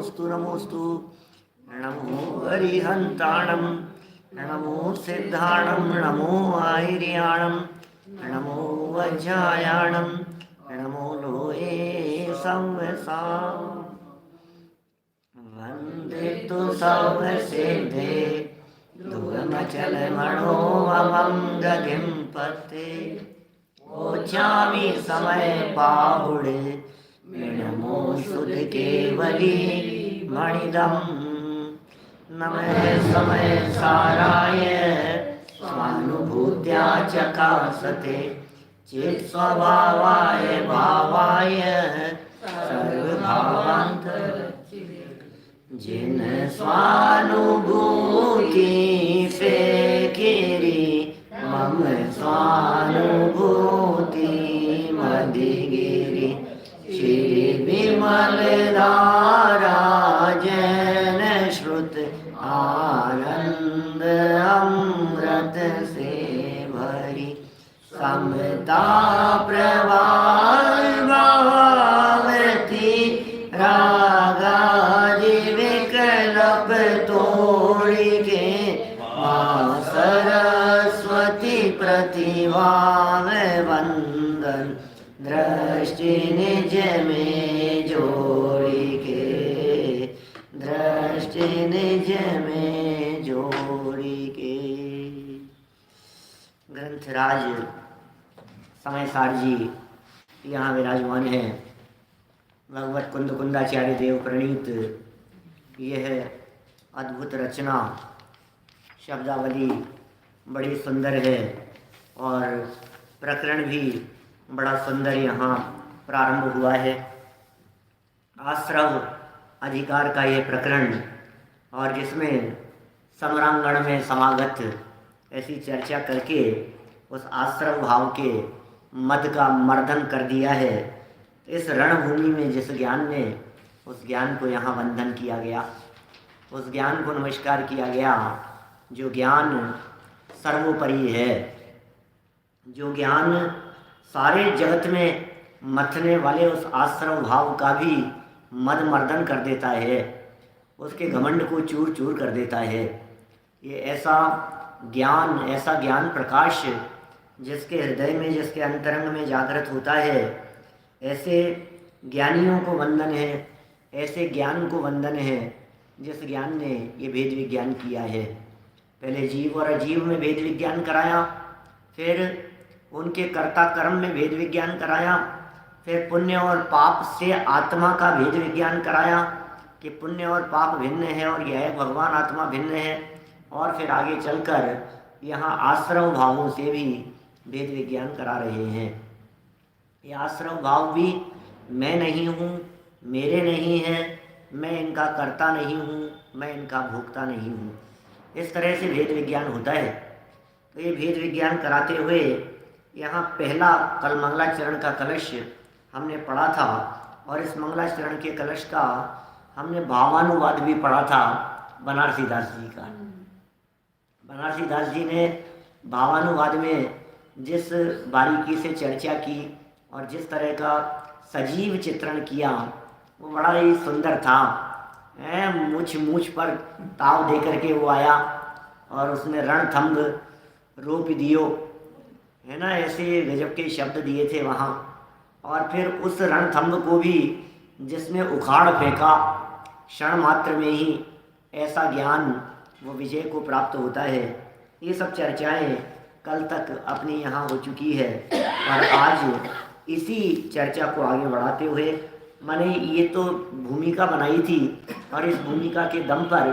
नमोस्तु नमोस्तु। नमो अरिहंताणं नमो सिद्धाणं नमो आहिर्याणं नमो वज्रायाणं नमो लोहे संवसां। वन्दे तु सर्वसिद्धे दुर्मचलमणोममं गतिं पते। ओछामि समय बाहुळे नमो सुध केवली मणिदम्। नमः समय साराय स्वानुभूत्या चकासते चित् स्वभावाय भावाय सर्वभावांत। जिन स्वानुभूति से गिरी मम स्वानुभूति मदिगिरी। श्री विमल धारा जन श्रुत आनंद अमृत से भरी। समता प्रभावती रागादि विकल्प तोड़ी के माँ सरस्वती प्रतिभा वंदन। दृष्टि निज में जोड़ी के दृष्टि निज में जोड़ी के। ग्रंथराज समय सार जी यहाँ विराजमान है। भगवत कुंद कुंदाचार्य देव प्रणीत यह अद्भुत रचना शब्दावली बड़ी सुंदर है और प्रकरण भी बड़ा सुंदर यहाँ प्रारंभ हुआ है। आश्रव अधिकार का यह प्रकरण और जिसमें समरांगण में समागत ऐसी चर्चा करके उस आश्रव भाव के मद का मर्दन कर दिया है। इस रणभूमि में जिस ज्ञान ने उस ज्ञान को यहाँ वंदन किया गया, उस ज्ञान को नमस्कार किया गया जो ज्ञान सर्वोपरि है, जो ज्ञान सारे जगत में मथने वाले उस आश्रव भाव का भी मद मर्दन कर देता है, उसके घमंड को चूर चूर कर देता है। ये ऐसा ज्ञान प्रकाश जिसके हृदय में, जिसके अंतरंग में जागृत होता है, ऐसे ज्ञानियों को वंदन है, ऐसे ज्ञान को वंदन है जिस ज्ञान ने ये भेद विज्ञान किया है। पहले जीव और अजीव में भेद विज्ञान कराया, फिर उनके कर्ता कर्म में भेद विज्ञान कराया, फिर पुण्य और पाप से आत्मा का भेद विज्ञान कराया कि पुण्य और पाप भिन्न है और यह भगवान आत्मा भिन्न है। और फिर आगे चलकर यहाँ आश्रव भावों से भी भेद विज्ञान करा रहे हैं। ये आश्रव भाव भी मैं नहीं हूँ, मेरे नहीं है, मैं इनका कर्ता नहीं हूँ, मैं इनका भोक्ता नहीं हूँ, इस तरह से भेद विज्ञान होता है। तो ये भेद विज्ञान कराते हुए यहाँ पहला कल मंगलाचरण का कलश हमने पढ़ा था और इस मंगलाचरण के कलश का हमने भावानुवाद भी पढ़ा था बनारसी दास जी का। बनारसी दास जी ने भावानुवाद में जिस बारीकी से चर्चा की और जिस तरह का सजीव चित्रण किया वो बड़ा ही सुंदर था। मूछ पर ताव दे करके वो आया और उसने रणथंभ रोप दियो, है ना, ऐसे गजब के शब्द दिए थे वहाँ। और फिर उस रणथंभ को भी जिसने उखाड़ फेंका, क्षण मात्र में ही ऐसा ज्ञान वो विजय को प्राप्त होता है। ये सब चर्चाएं कल तक अपनी यहाँ हो चुकी है और आज इसी चर्चा को आगे बढ़ाते हुए मैंने ये तो भूमिका बनाई थी और इस भूमिका के दम पर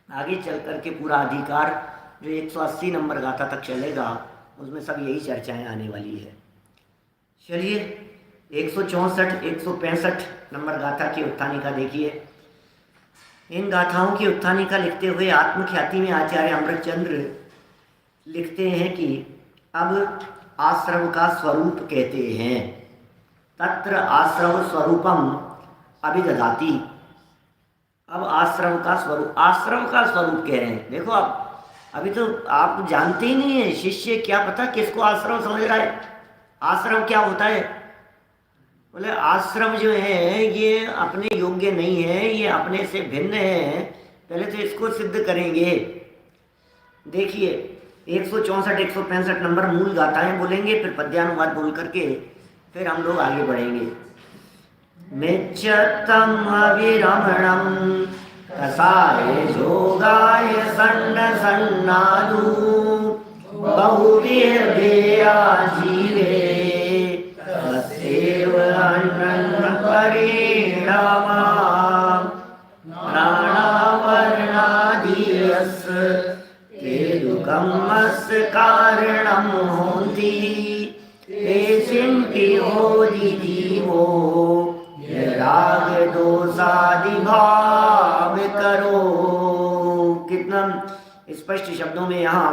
आगे चल कर के पूरा अधिकार जो 180 नंबर गाथा तक चलेगा उसमें सब यही चर्चाएं आने वाली है। चलिए 164 165 नंबर गाथा की उत्थानिका देखिए। इन गाथाओं की उत्थानिका लिखते हुए आत्मख्याति में आचार्य अमृतचंद्र लिखते हैं कि अब आश्रव का स्वरूप कहते हैं, तत्र आश्रव स्वरूपम अभिदधाति। अब आश्रव का स्वरूप कह रहे हैं। देखो अब अभी तो आप जानते ही नहीं है, शिष्य क्या पता किसको आश्रव समझ रहा है। आश्रव क्या होता है? बोले आश्रम जो है ये अपने योग्य नहीं है, ये अपने से भिन्न है, पहले तो इसको सिद्ध करेंगे। देखिए 164 165 नंबर मूल गाथाएं बोलेंगे, फिर पद्यानुवाद बोल करके फिर हम लोग आगे बढ़ेंगे। मिच्छतम अविरमणम कसाय जोगाय सन्न सन्नादु बहुवीर्या जीवे तस्यैव अन्नं परिणामा प्राणावर्णादियस् ते दुःखमस्य कारणं होन्ति ते चिन्त्यो जीवो राग दोषादि भाव करो। कितना स्पष्ट शब्दों में यहाँ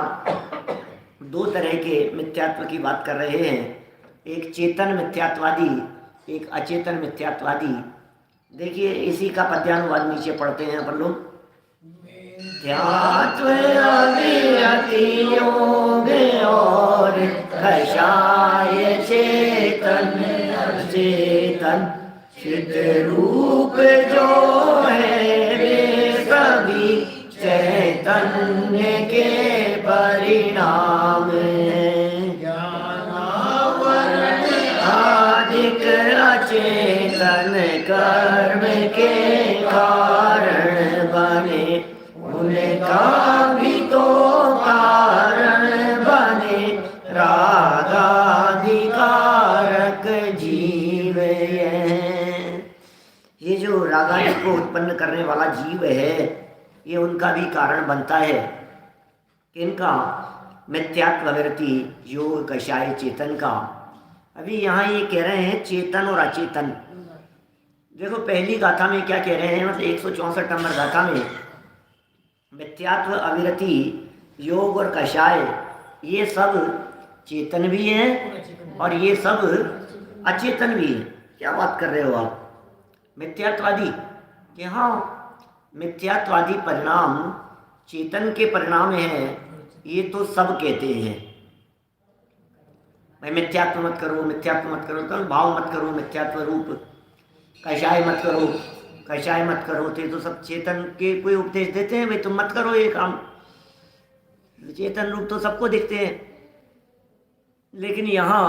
दो तरह के मिथ्यात्व की बात कर रहे हैं, एक चेतन मिथ्यात्वादी, एक अचेतन मिथ्यात्वादी। देखिए इसी का पद्यानुवाद नीचे पढ़ते हैं अपन लोग। मिथ्यात्व अविरति योग और कषाय चेतन चेतन चित रूप जो है वे सभी चैतन्य के परिणाम आदिक अचेतन कर्म के कारण बने, उनका भी तो कारण बने रागादि कारक जीव। ये जो रागादि को उत्पन्न करने वाला जीव है ये उनका भी कारण बनता है। इनका मिथ्यात्व वृत्ति योग कषाय चेतन का। अभी यहाँ ये कह रहे हैं चेतन और अचेतन। देखो पहली गाथा में क्या कह रहे हैं, मतलब 164 नंबर गाथा में मिथ्यात्व अविरति योग और कषाय ये सब चेतन भी हैं और ये सब अचेतन भी हैं। क्या बात कर रहे हो आप? मिथ्यात्वादी कि हाँ मिथ्यात्वादी परिणाम चेतन के परिणाम हैं, ये तो सब कहते हैं। भाई मिथ्यात्व मत करो, मिथ्यात्व मत करो, तो भाव मत करो, मिथ्यात्व रूप, कषाय मत करो, कषाय मत करो, तो सब चेतन के कोई उपदेश देते हैं भाई तुम मत करो ये काम। चेतन रूप तो सबको दिखते हैं, लेकिन यहाँ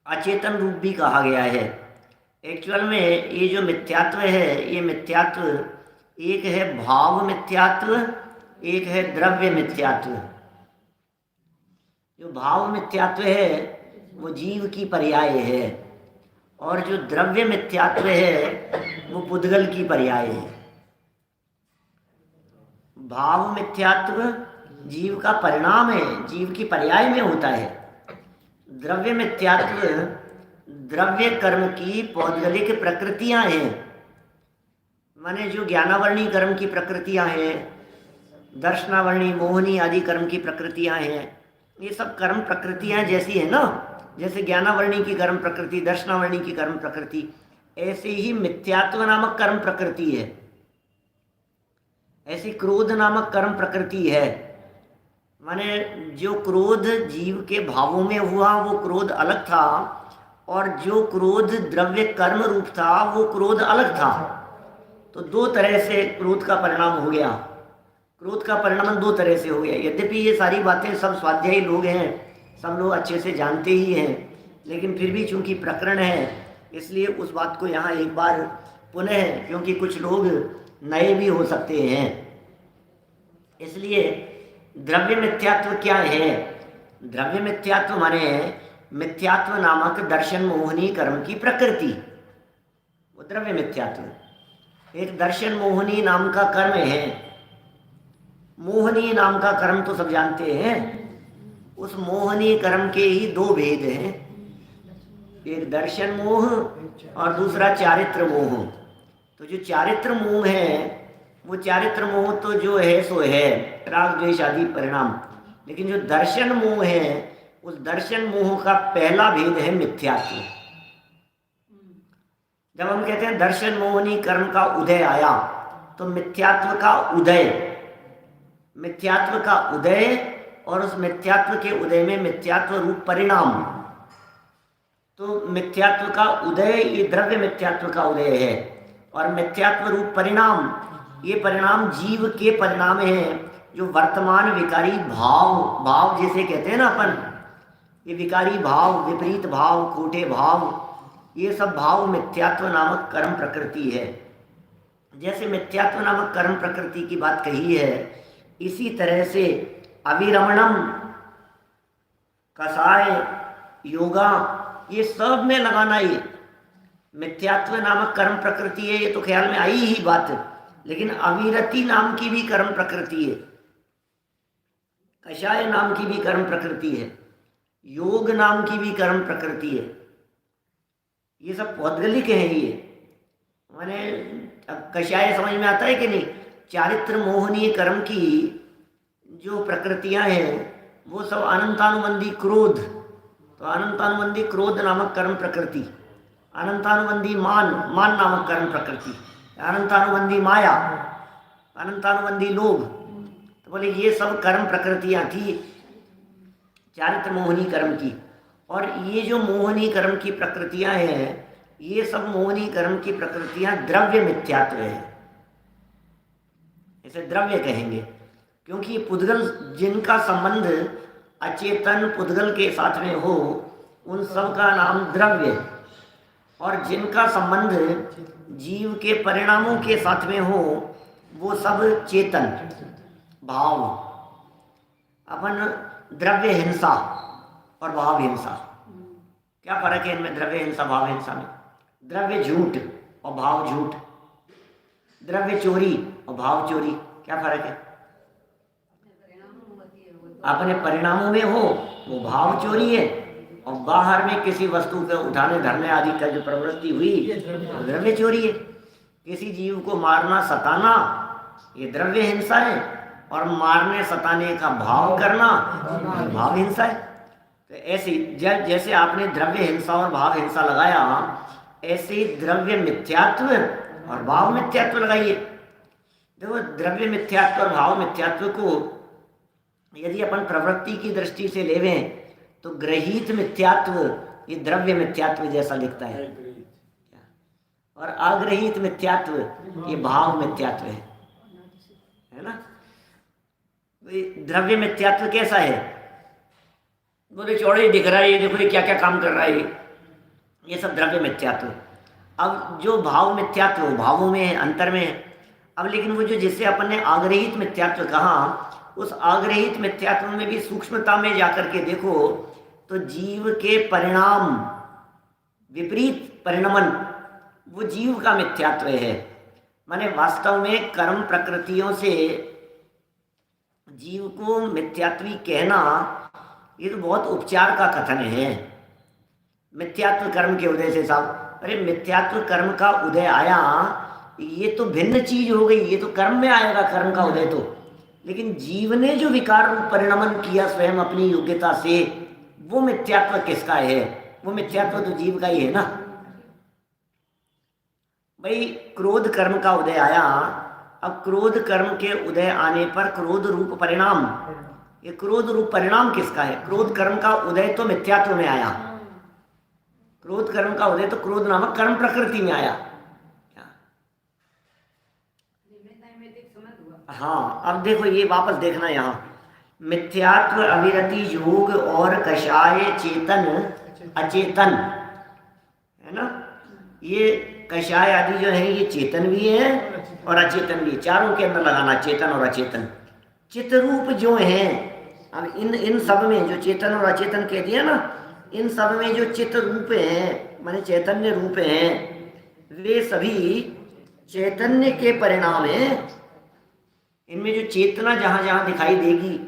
अचेतन रूप भी कहा गया है। एक्चुअल में ये जो मिथ्यात्व है, ये मिथ्यात्व एक है भाव मिथ्यात्व, एक है द्रव्य मिथ्यात्व। जो भाव मिथ्यात्व है वो जीव की पर्याय है, और जो द्रव्य मिथ्यात्व है वो पुद्गल की पर्याय है। भाव मिथ्यात्व जीव का परिणाम है, जीव की पर्याय में होता है। द्रव्य मिथ्यात्व द्रव्य कर्म की पौद्गलिक प्रकृतियां हैं, माने जो ज्ञानावर्णी कर्म की प्रकृतियां हैं, दर्शनावर्णी मोहनी आदि कर्म की प्रकृतियां हैं, ये सब कर्म प्रकृतियां जैसी है ना, जैसे ज्ञानावर्णी की कर्म प्रकृति, दर्शनावर्णी की कर्म प्रकृति, ऐसे ही मिथ्यात्व नामक कर्म प्रकृति है। ऐसी क्रोध नामक कर्म प्रकृति है, माने जो क्रोध जीव के भावों में हुआ वो क्रोध अलग था, और जो क्रोध द्रव्य कर्म रूप था वो क्रोध अलग था। तो दो तरह से क्रोध का परिणाम हो गया, क्रोध का परिणाम दो तरह से हो गया। यद्यपि ये सारी बातें सब स्वाध्यायी लोग हैं, सब लोग अच्छे से जानते ही हैं, लेकिन फिर भी चूंकि प्रकरण है इसलिए उस बात को यहाँ एक बार पुनः, क्योंकि कुछ लोग नए भी हो सकते हैं, इसलिए द्रव्य मिथ्यात्व क्या है? द्रव्य मिथ्यात्व माने मिथ्यात्व नामक दर्शन मोहनी कर्म की प्रकृति, वो द्रव्य मिथ्यात्व। एक दर्शन मोहनी नाम का कर्म है। मोहनी नाम का कर्म तो सब जानते हैं, उस मोहनी कर्म के ही दो भेद हैं, एक दर्शन मोह और दूसरा चारित्र मोह। तो जो चारित्र मोह है वो चारित्र मोह तो जो है सो है, राग द्वेष आदि परिणाम। लेकिन जो दर्शन मोह है उस दर्शन मोह का पहला भेद है मिथ्यात्व। जब हम कहते हैं दर्शन मोहनी कर्म का उदय आया, तो मिथ्यात्व का उदय, मिथ्यात्व का उदय और उस मिथ्यात्व के उदय में मिथ्यात्व रूप परिणाम, तो मिथ्यात्व का उदय, ये द्रव्य मिथ्यात्व का उदय है। और मिथ्यात्व रूप परिणाम, ये परिणाम जीव के परिणाम हैं, जो वर्तमान विकारी भाव, भाव जैसे कहते हैं ना अपन, ये विकारी भाव, विपरीत भाव, खोटे भाव, ये सब भाव मिथ्यात्व नामक कर्म प्रकृति है। जैसे मिथ्यात्व नामक कर्म प्रकृति की बात कही है, इसी तरह से अविरमणम, कषाय, योगा, ये सब में लगाना ये मिथ्यात्व नामक कर्म प्रकृति है। ये तो ख्याल में आई ही बात, लेकिन अविरति नाम की भी कर्म प्रकृति है, कषाय नाम की भी कर्म प्रकृति है, योग नाम की भी कर्म प्रकृति है। ये सब पौद्गलिक हैं। ये माने कषाय समझ में आता है कि नहीं? चारित्र मोहनीय कर्म की जो प्रकृतियां हैं वो सब अनंतानुबंधी क्रोध, तो अनंतानुबंधी क्रोध नामक कर्म प्रकृति, अनंतानुबंधी मान, मान नामक कर्म प्रकृति, अनंतानुबंधी माया, अनंतानुबंधी लोभ, तो बोले ये सब कर्म प्रकृतियां थी चारित्र मोहनी कर्म की। और ये जो मोहनी कर्म की प्रकृतियां हैं, ये सब मोहनी कर्म की प्रकृतियां द्रव्य मिथ्यात्व है, इसे द्रव्य कहेंगे। क्योंकि ये पुद्गल जिनका संबंध अचेतन पुद्गल के साथ में हो, उन सब का नाम द्रव्य, और जिनका संबंध जीव के परिणामों के साथ में हो, वो सब चेतन भाव। अपन द्रव्य हिंसा और भाव हिंसा, क्या फर्क है इनमें? द्रव्य हिंसा भाव हिंसा में द्रव्य झूठ और भाव झूठ, द्रव्य चोरी और भाव चोरी, क्या फर्क है? अपने परिणामों में हो वो भाव चोरी है, और बाहर में किसी वस्तु के उठाने धरने आदि का जो प्रवृत्ति हुई द्रव्य चोरी है। किसी जीव को मारना सताना ये द्रव्य हिंसा है, और मारने सताने का भाव करना भाव हिंसा है। तो ऐसे जैसे आपने द्रव्य हिंसा और भाव हिंसा लगाया, ऐसे द्रव्य मिथ्यात्व और भाव मिथ्यात्व लगाइए। देखो द्रव्य मिथ्यात्व और भाव मिथ्यात्व को यदि अपन प्रवृत्ति की दृष्टि से लेवें तो ग्रहीत मिथ्यात्व ये द्रव्य मिथ्यात्व जैसा दिखता है, और अग्रहीत मिथ्यात्व ये भाव मिथ्यात्व है ना? द्रव्य मिथ्यात्व कैसा है? बोले चौड़े ही दिख रहा है, ये देखो ये क्या क्या काम कर रहा है, ये सब द्रव्य मिथ्यात्व। अब जो भाव मिथ्यात्व भावों में है, अंतर में है। अब लेकिन वो जो जिससे अपन ने आग्रहित मिथ्यात्व कहा, उस आग्रहित मिथ्यात्व में भी सूक्ष्मता में जाकर के देखो तो जीव के परिणाम, विपरीत परिणमन, वो जीव का मिथ्यात्व है। माने वास्तव में कर्म प्रकृतियों से जीव को मिथ्यात्वी कहना ये तो बहुत उपचार का कथन है। मिथ्यात्व कर्म के उदय से साहब, अरे मिथ्यात्व कर्म का उदय आया, ये तो भिन्न चीज हो गई, ये तो कर्म में आएगा कर्म का उदय तो, लेकिन जीव ने जो विकार रूप परिणमन किया स्वयं अपनी योग्यता से, वो मिथ्यात्व किसका है? वो मिथ्यात्व तो जीव का ही है ना। भाई क्रोध कर्म का उदय आया, अब क्रोध कर्म के उदय आने पर क्रोध रूप परिणाम, ये क्रोध रूप परिणाम किसका है? क्रोध कर्म का उदय तो मिथ्यात्व में आया, क्रोध कर्म का उदय तो क्रोध नामक कर्म प्रकृति में आया। हाँ अब देखो ये वापस देखना, यहाँ मिथ्यात्व, अविरति, योग और कषाय, चेतन अचेतन, है ना? ये कषाय आदि जो है ये चेतन भी है और अचेतन भी, चारों के अंदर लगाना चेतन और अचेतन। चित्रूप जो हैं, अब इन सब में जो चेतन और अचेतन कह दिया ना, इन सब में जो चित्त रूप हैं माने चैतन्य रूप हैं, वे सभी चैतन्य के परिणाम हैं। इनमें जो चेतना जहाँ जहाँ दिखाई देगी,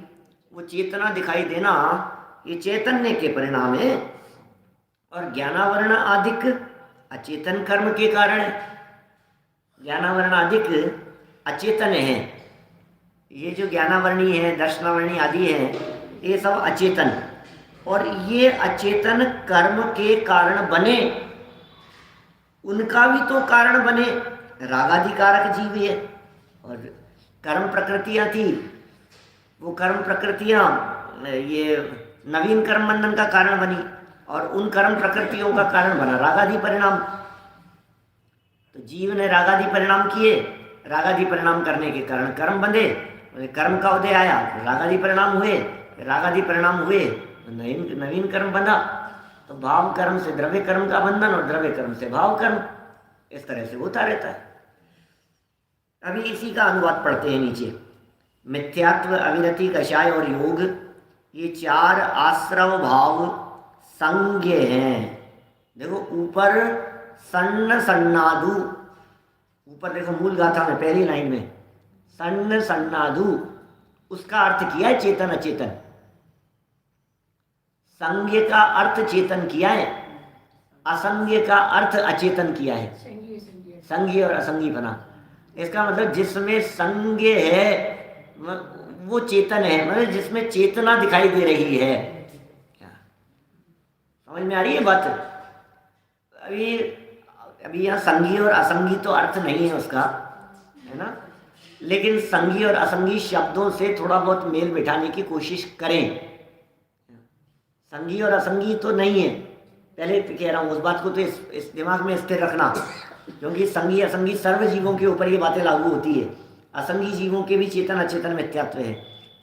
वो चेतना दिखाई देना ये चैतन्य के परिणाम है। और ज्ञानावरण आदिक अचेतन कर्म के कारण, ज्ञानावरण आदिक अचेतन है। ये जो ज्ञानावरणी है, दर्शनावरणी आदि है, ये सब अचेतन, और ये अचेतन कर्म के कारण बने, उनका भी तो कारण बने, रागाधिकारक जीव है, और कर्म प्रकृतियां थी, वो कर्म प्रकृतियां ये नवीन कर्म बंधन का कारण बनी। और उन कर्म प्रकृतियों का कारण बना रागादि परिणाम। तो जीव ने रागादि परिणाम किए, रागादि परिणाम करने के कारण कर्म बंधे, कर्म का उदय आया, रागादि परिणाम हुए, रागादि परिणाम हुए तो नवीन नवीन कर्म बंधा। तो भाव कर्म से द्रव्य कर्म का बंधन और द्रव्य कर्म से भाव कर्म, इस तरह से होता रहता है। अभी इसी का अनुवाद पढ़ते हैं नीचे। मिथ्यात्व, अविरति, कषाय और योग, ये चार आश्रव भाव संज्ञ हैं। देखो ऊपर सन्न सन्नादु, ऊपर देखो मूल गाथा में पहली लाइन में सन्न सन्नादु, उसका अर्थ किया है चेतन अचेतन। संज्ञ का अर्थ चेतन किया है, असंज्ञ का अर्थ अचेतन किया है। संज्ञ और असंज्ञ बना, इसका मतलब जिसमें संज्ञ है वो चेतन है, मतलब जिसमें चेतना दिखाई दे रही है। क्या समझ में आ रही है बात? अभी यहाँ संज्ञ और असंज्ञ तो अर्थ नहीं है उसका, है ना, लेकिन संज्ञ और असंज्ञ शब्दों से थोड़ा बहुत मेल बिठाने की कोशिश करें। संज्ञ और असंज्ञ तो नहीं है, पहले कह रहा हूँ उस बात को तो इस दिमाग में स्थिर रखना, क्योंकि संज्ञ असंज्ञ सर्व जीवों के ऊपर ये बातें लागू होती है। असंज्ञ जीवों के भी चेतन अचेतन मिथ्यात्व है,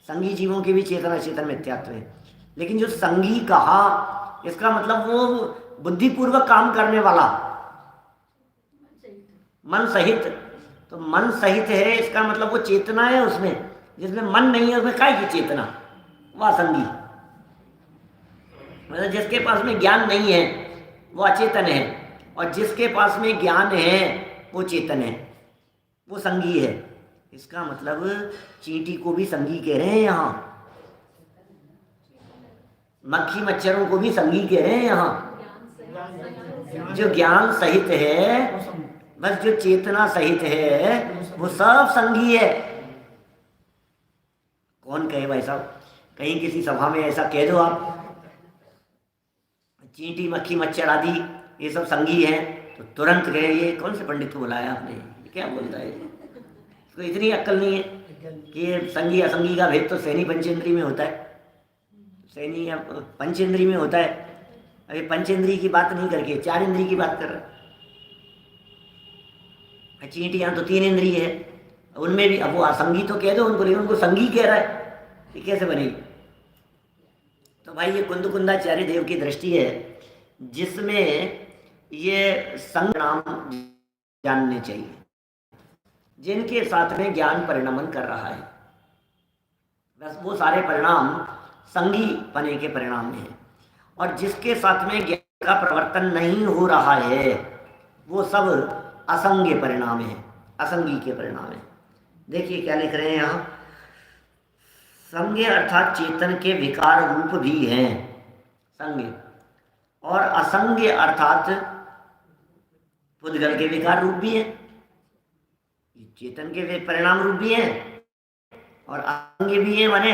संज्ञ जीवों के भी चेतन अचेतन मिथ्यात्व है। लेकिन जो संज्ञ कहा, इसका मतलब वो बुद्धिपूर्वक काम करने वाला, मन सहित। तो मन सहित है, इसका मतलब वो चेतना है उसमें, जिसमें मन नहीं है उसमें काय की चेतना, वह असंज्ञ। मतलब जिसके पास में ज्ञान नहीं है वो अचेतन है, और जिसके पास में ज्ञान है वो चेतन है, वो संज्ञ है। इसका मतलब चींटी को भी संज्ञ कह रहे हैं यहाँ, मक्खी मच्छरों को भी संज्ञ कह रहे हैं यहाँ। जो ज्ञान सहित है, बस जो चेतना सहित है, वो सब संज्ञ है। कौन कहे भाई साहब, कहीं किसी सभा में ऐसा कह दो आप, चींटी मक्खी मच्छर आदि ये सब संज्ञ हैं, तो तुरंत कहे ये कौन से पंडित को बुलाया आपने, क्या बोलता है, इसको इतनी अक्ल नहीं है कि ये संज्ञ असंज्ञ का भेद तो सैनी पंचेंद्री में होता है, सैनी या पंचेंद्री में होता है। अभी पंचेंद्री की बात नहीं करके चार इंद्री की बात कर रहे। चींटियाँ तो तीन इंद्रिय है, उनमें भी अब वो असंज्ञ तो कह दो उनको, लेकिन उनको संज्ञ कह रहा है, ये कैसे बनेगी? तो भाई ये कुंद कुंदाचार्य देव की दृष्टि है, जिसमें ये संग नाम जानने चाहिए, जिनके साथ में ज्ञान परिणमन कर रहा है, बस वो सारे परिणाम संगी पने के परिणाम में है। और जिसके साथ में ज्ञान का प्रवर्तन नहीं हो रहा है, वो सब असंज्ञ परिणाम है, असंगी के परिणाम है। देखिए क्या लिख रहे हैं यहाँ, संज्ञ अर्थात चेतन के विकार रूप भी हैं संज्ञ, और असंज्ञ अर्थात पुद्गल के विकार रूप भी हैं, चेतन के परिणाम रूप भी हैं, और असंज्ञ भी हैं, माने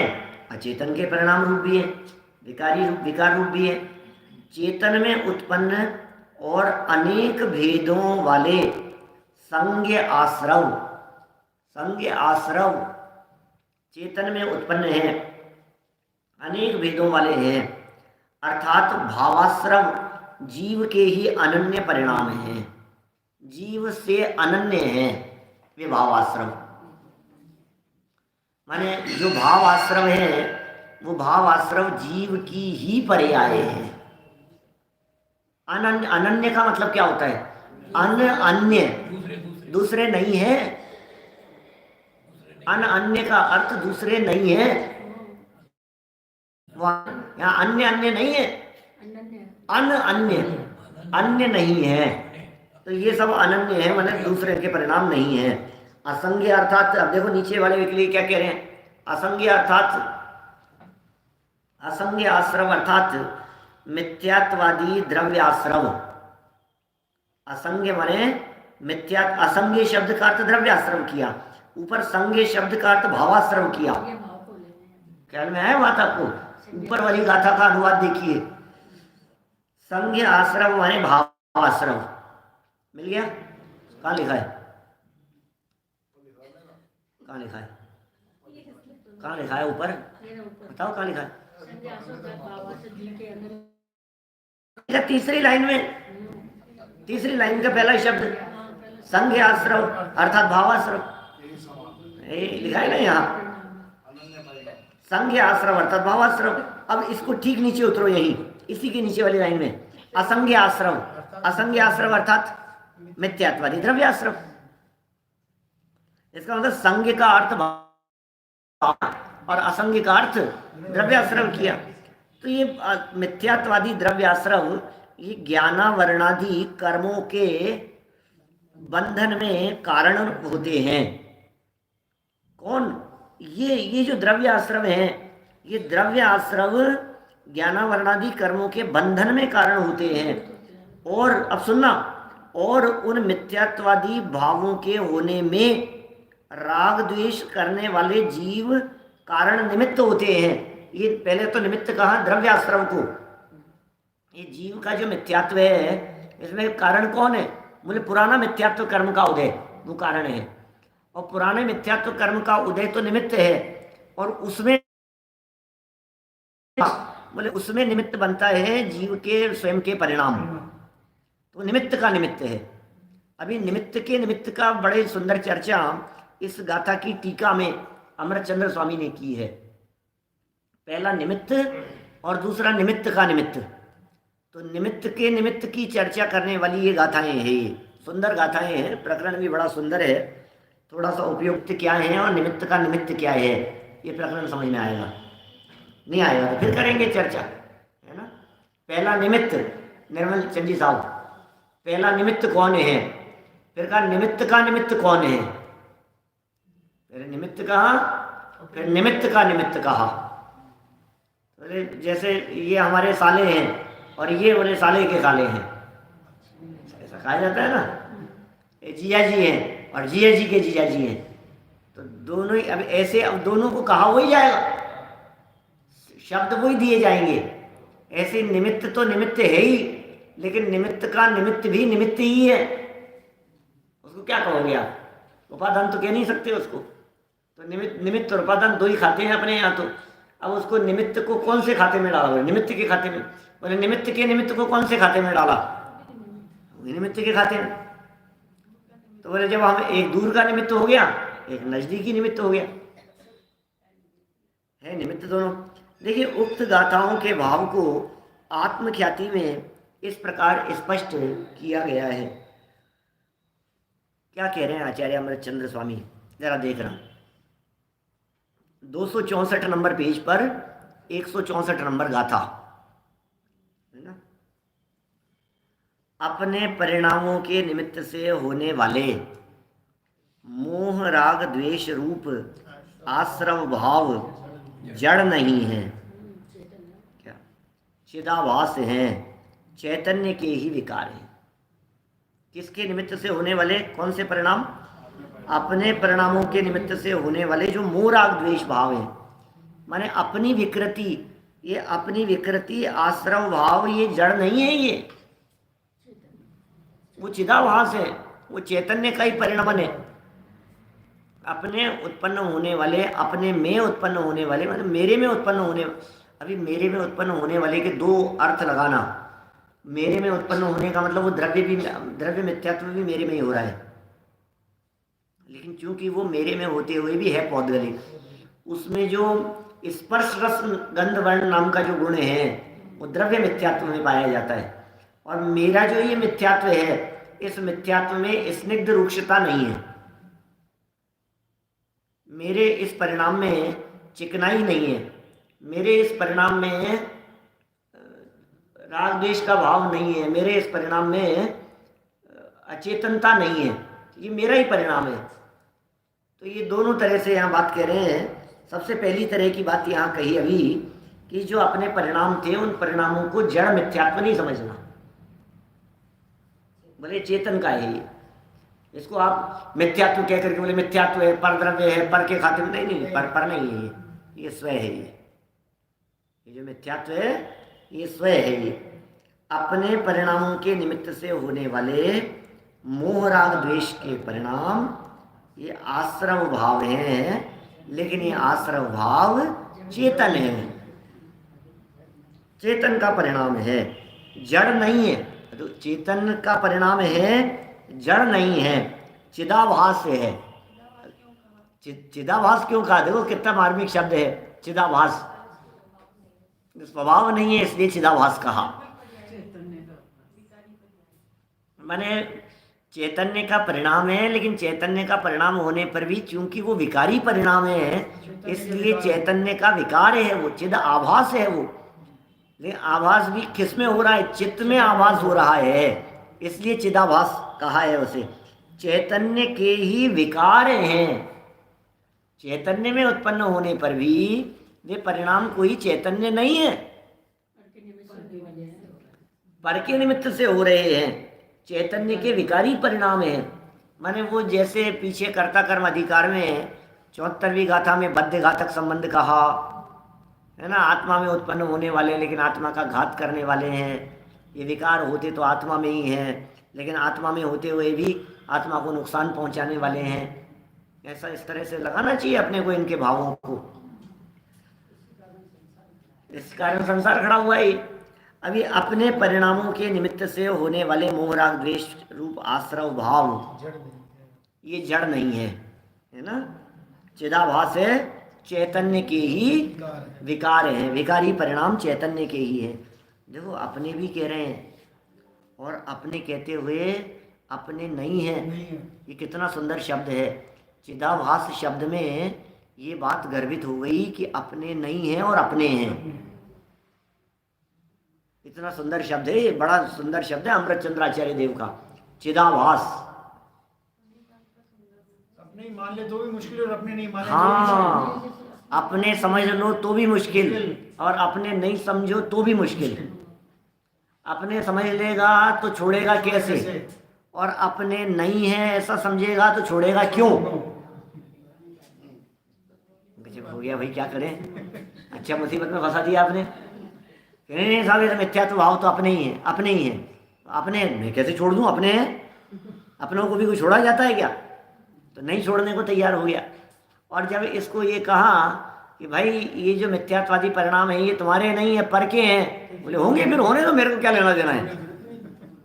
अचेतन के परिणाम रूप भी हैं, विकारी रूप विकार रूप भी है। चेतन में उत्पन्न और अनेक भेदों वाले संज्ञ आश्रव, संज्ञ आश्रव चेतन में उत्पन्न है, अनेक भेदों वाले हैं, अर्थात भावाश्रव जीव के ही अनन्य परिणाम हैं, जीव से अनन्य हैं वे भावाश्रव। माने जो भाव आश्रव है, वो भाव आश्रव जीव की ही पर्याय है। अनन्य, अनन्य का मतलब क्या होता है? अन्य, दूसरे नहीं है। अन्य का अर्थ दूसरे नहीं है, यहाँ अन्य अन्य नहीं है, अन्य नहीं है, तो ये सब अनन्य है, मतलब दूसरे के परिणाम नहीं है। असंज्ञ अर्थात, अब देखो नीचे वाले के लिए क्या कह रहे हैं, असंज्ञ अर्थात असंज्ञ आश्रव अर्थात मिथ्यात्वादी द्रव्याश्रव। असंज्ञ माने मिथ्या, असंज्ञ शब्द का अर्थ द्रव्याश्रव किया, ऊपर संज्ञ शब्द का अर्थ भावाश्रव किया। ख्याल में आया बात आपको? ऊपर वाली गाथा का अनुवाद देखिए, संज्ञ आश्रव माने भावाश्रव। मिल गया? कहाँ लिखा है? कहाँ लिखा है? कहाँ लिखा है ऊपर? बताओ कहाँ लिखा है? तीसरी लाइन का पहला शब्द संघ आश्रव अर्थात भावाश्रव लिखा है ना यहाँ, संघ आश्रव अर्थात भावाश्रव। अब इसको ठीक नीचे उतरो, यही इसी के नीचे वाली लाइन में असंज्ञ आश्रव, असंज्ञ आश्रव अर्थात मिथ्यात्वादी द्रव्याश्रव। इसका मतलब संज्ञ का अर्थ और असंज्ञ का अर्थ द्रव्याश्रव किया। तो ये मिथ्यात्वादी द्रव्याश्रव ये ज्ञानावरणादि कर्मों के बंधन में कारण होते हैं। कौन? ये जो द्रव्याश्रव हैं, ये द्रव्याश्रव ज्ञानावरणादि कर्मों के बंधन में कारण होते हैं। और अब सुनना, और उन मिथ्यात्वादी भावों के होने में राग द्वेष करने वाले जीव कारण निमित्त होते हैं। ये पहले तो निमित्त कहा द्रव्याश्रव को। ये जीव का जो मिथ्यात्व है, इसमें कारण कौन है? बोले पुराना मिथ्यात्व कर्म का उदय, वो कारण है। और पुराने मिथ्यात्व कर्म का उदय तो निमित्त है, और उसमें बोले उसमें निमित्त बनता है जीव के स्वयं के परिणाम, तो निमित्त का निमित्त है। अभी निमित्त के निमित्त का बड़े सुंदर चर्चा इस गाथा की टीका में अमरचंद्र स्वामी ने की है। पहला निमित्त और दूसरा निमित्त का निमित्त। तो निमित्त के निमित्त की चर्चा करने वाली ये गाथाएं हैं, ये सुंदर गाथाएं हैं। प्रकरण भी बड़ा सुंदर है। थोड़ा सा उपयुक्त क्या है और निमित्त का निमित्त क्या है, ये प्रकरण समझ में आएगा। नहीं आएगा तो फिर करेंगे चर्चा, है ना। पहला निमित्त, निर्मल चंद जी साहब, पहला निमित्त कौन है? फिर कहा निमित्त का निमित्त कौन है? फिर निमित्त कहा, फिर निमित्त का निमित्त कहा। अरे जैसे ये हमारे साले हैं और ये बोले साले के साले हैं, ऐसा कहा जाता है ना। ये जिया जी हैं और जिया जी के जिया जी हैं, तो दोनों ही अब ऐसे, अब दोनों को कहा वही जाएगा, शब्द वही दिए जाएंगे। ऐसे निमित्त तो निमित्त है ही, लेकिन निमित्त का निमित्त भी निमित्त ही है। उसको क्या कहोगे आप? उपादान तो कह नहीं सकते उसको। तो निमित्त और उपादान दो ही खाते हैं अपने यहाँ। तो अब उसको निमित्त को कौन से खाते में डाला? निमित्त के खाते में। बोले निमित्त के निमित्त को कौन से खाते में डाला? निमित्त के खाते में। तो बोले जब हम एक दूर का निमित्त हो गया, एक नजदीकी निमित्त हो गया, है निमित्त दोनों। देखिए उक्त गाथाओं के भाव को आत्मख्याति में इस प्रकार स्पष्ट किया गया है। क्या कह रहे हैं आचार्य अमृतचंद्र स्वामी, जरा देखना। 264 नंबर पेज पर 164 नंबर गाथा, है ना। अपने परिणामों के निमित्त से होने वाले मोह राग द्वेष रूप आश्रव भाव जड़ नहीं है, क्या चिदाभास हैं, चैतन्य के ही विकार है। किसके निमित्त से होने वाले? कौन से परिणाम? अपने परिणामों के निमित्त से होने वाले जो मोह राग द्वेष भाव हैं, माने अपनी विकृति। ये अपनी विकृति आश्रव भाव ये जड़ नहीं है, ये वो चिदाभास है, वो चैतन्य का ही परिणाम है। अपने उत्पन्न होने वाले, अपने में उत्पन्न होने वाले, मतलब मेरे में उत्पन्न होने, अभी मेरे में उत्पन्न होने वाले के दो अर्थ लगाना। मेरे में उत्पन्न होने का मतलब वो द्रव्य मिथ्यात्व भी मेरे में ही हो रहा है, लेकिन चूंकि वो मेरे में होते हुए भी है पौद्गलिक, उसमें जो स्पर्श रस गंध वर्ण नाम का जो गुण है वो द्रव्य मिथ्यात्व में पाया जाता है। और मेरा जो ये मिथ्यात्व है, इस मिथ्यात्व में स्निग्ध रुक्षता नहीं है, मेरे इस परिणाम में चिकनाई नहीं है, मेरे इस परिणाम में राग द्वेष का भाव नहीं है, मेरे इस परिणाम में अचेतनता नहीं है, ये मेरा ही परिणाम है। तो ये दोनों तरह से यहाँ बात कह रहे हैं। सबसे पहली तरह की बात यहाँ कही अभी कि जो अपने परिणाम थे उन परिणामों को जड़ मिथ्यात्व नहीं समझना, बोले चेतन का है ये। इसको आप मिथ्यात्व कह करके बोले मिथ्यात्व है, पर द्रव्य है, पर के खाते में नहीं, पर नहीं है, ये स्वयं है। ये जो मिथ्यात्व है ये स्वयं है। ये अपने परिणामों के निमित्त से होने वाले मोह राग द्वेष के परिणाम ये आश्रव भाव हैं, लेकिन ये आश्रव भाव चेतन है, चेतन का परिणाम है। जड़ नहीं है। तो चेतन का परिणाम है, जड़ नहीं है, चिदाभास है। चिदाभास क्यों कहा? देखो कितना मार्मिक शब्द है चिदाभास। स्वभाव नहीं है इसलिए चिदाभास कहा। माने चैतन्य का परिणाम है, लेकिन चैतन्य का परिणाम होने पर भी चूंकि वो विकारी परिणाम है इसलिए चैतन्य का विकार है, वो चिद आभास है वो। लेकिन आभास भी किस में हो रहा है? चित्त में आभास हो रहा है, इसलिए चिदाभास कहा है उसे। चैतन्य के ही विकार हैं, चैतन्य में उत्पन्न होने पर भी वे परिणाम कोई चैतन्य नहीं है, पर के निमित्त से हो रहे हैं, चैतन्य के विकारी परिणाम है। माने वो जैसे पीछे कर्ता कर्म अधिकार में 74वीं गाथा में बद्ध घातक संबंध कहा है ना, आत्मा में उत्पन्न होने वाले लेकिन आत्मा का घात करने वाले हैं। ये विकार होते तो आत्मा में ही हैं, लेकिन आत्मा में होते हुए भी आत्मा को नुकसान पहुंचाने वाले हैं। ऐसा इस तरह से लगाना चाहिए अपने को इनके भावों को। इस कारण संसार खड़ा हुआ है। अभी अपने परिणामों के निमित्त से होने वाले मोह राग द्वेष रूप आश्रव भाव ये जड़ नहीं है, है ना। चिदाभास है, चैतन्य के ही विकार हैं, विकारी परिणाम चैतन्य के ही है। देखो अपने भी कह रहे हैं और अपने कहते हुए अपने नहीं है, ये कितना सुंदर शब्द है। चिदाभास शब्द में ये बात गर्भित हो गई कि अपने नहीं है और अपने हैं। इतना सुंदर शब्द है, ये बड़ा सुंदर शब्द है अमृत चंद्र आचार्य देव का, चिदाभास। अपने ही मान ले तो भी मुश्किल और अपने नहीं माने हाँ, अपने समझ लो तो भी मुश्किल और अपने नहीं समझो तो भी मुश्किल। अपने समझ लेगा तो छोड़ेगा कैसे, और अपने नहीं है ऐसा समझेगा तो छोड़ेगा क्यों? हो गया भाई, क्या करें, अच्छा मुसीबत में फंसा दिया आपने। नहीं साहब, ये मिथ्यात्व भाव तो अपने ही है, अपने ही है। अपने मैं कैसे छोड़ दूं? अपने हैं, अपनों को भी कोई छोड़ा जाता है क्या? तो नहीं छोड़ने को तैयार हो गया। और जब इसको ये कहा कि भाई ये जो मिथ्यात्वादी परिणाम है ये तुम्हारे नहीं है, पर के हैं, बोले होंगे, फिर होने तो मेरे को क्या लेना देना है,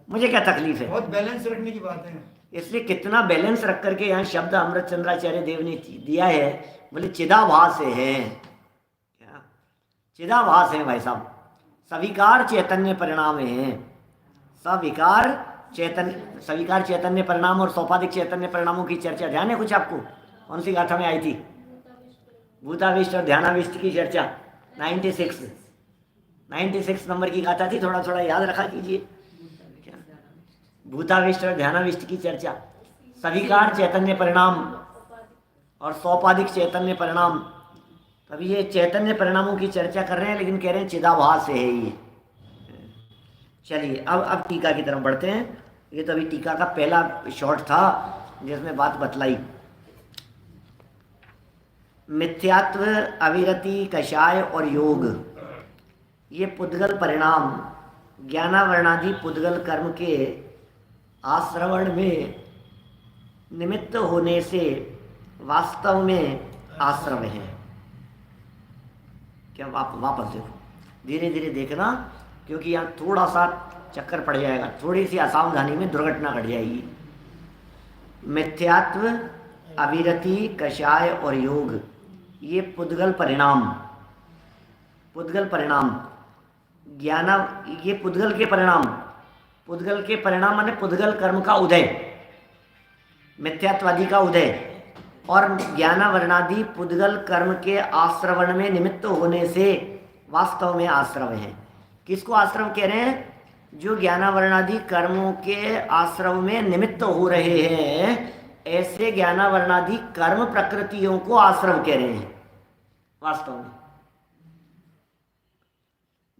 मुझे क्या तकलीफ है। बहुत बैलेंस रखने की बात है, इसलिए कितना बैलेंस रख करके यहाँ शब्द अमृत चंद्राचार्य देव ने दिया है। बोले चिदाभास है, क्या चिदाभास है भाई साहब, सविकार चैतन्य परिणाम है। सविकार चैतन्य, सविकार चैतन्य परिणाम और सोपाधिक चैतन्य परिणामों की चर्चा ध्यान है कुछ आपको? कौन सी गाथा में आई थी? भूताविष्ट और ध्यानाविष्ट की चर्चा 96 नंबर की गाथा थी, थोड़ा थोड़ा याद रखा कीजिए। क्या भूताविष्ट और ध्यानाविष्ट की चर्चा, सविकार चैतन्य परिणाम और सोपाधिक चैतन्य परिणाम। अभी ये चैतन्य परिणामों की चर्चा कर रहे हैं, लेकिन कह रहे हैं चिदाभास है ये। चलिए अब टीका की तरफ बढ़ते हैं। ये तो अभी टीका का पहला शॉर्ट था जिसमें बात बतलाई। मिथ्यात्व, अविरति, कषाय और योग, ये पुद्गल परिणाम ज्ञानावरणादि पुद्गल कर्म के आश्रवण में निमित्त होने से वास्तव में आश्रव है। क्या वापस देखो, धीरे धीरे देखना, क्योंकि यहाँ थोड़ा सा चक्कर पड़ जाएगा, थोड़ी सी असावधानी में दुर्घटना घट जाएगी। मिथ्यात्व, अविरति, कषाय और योग, ये पुद्गल परिणाम, पुद्गल परिणाम ज्ञान, ये पुद्गल के परिणाम, पुद्गल के परिणाम माने पुद्गल कर्म का उदय, मिथ्यात्वादि का उदय, और ज्ञानावरणादि पुद्गल कर्म के आश्रवण में निमित्त होने से वास्तव में आश्रव है। किसको आश्रव कह रहे हैं? जो ज्ञानावरणादि कर्मों के आश्रव में निमित्त हो रहे हैं, ऐसे ज्ञानावरणादि कर्म प्रकृतियों को आश्रव कह रहे हैं। वास्तव में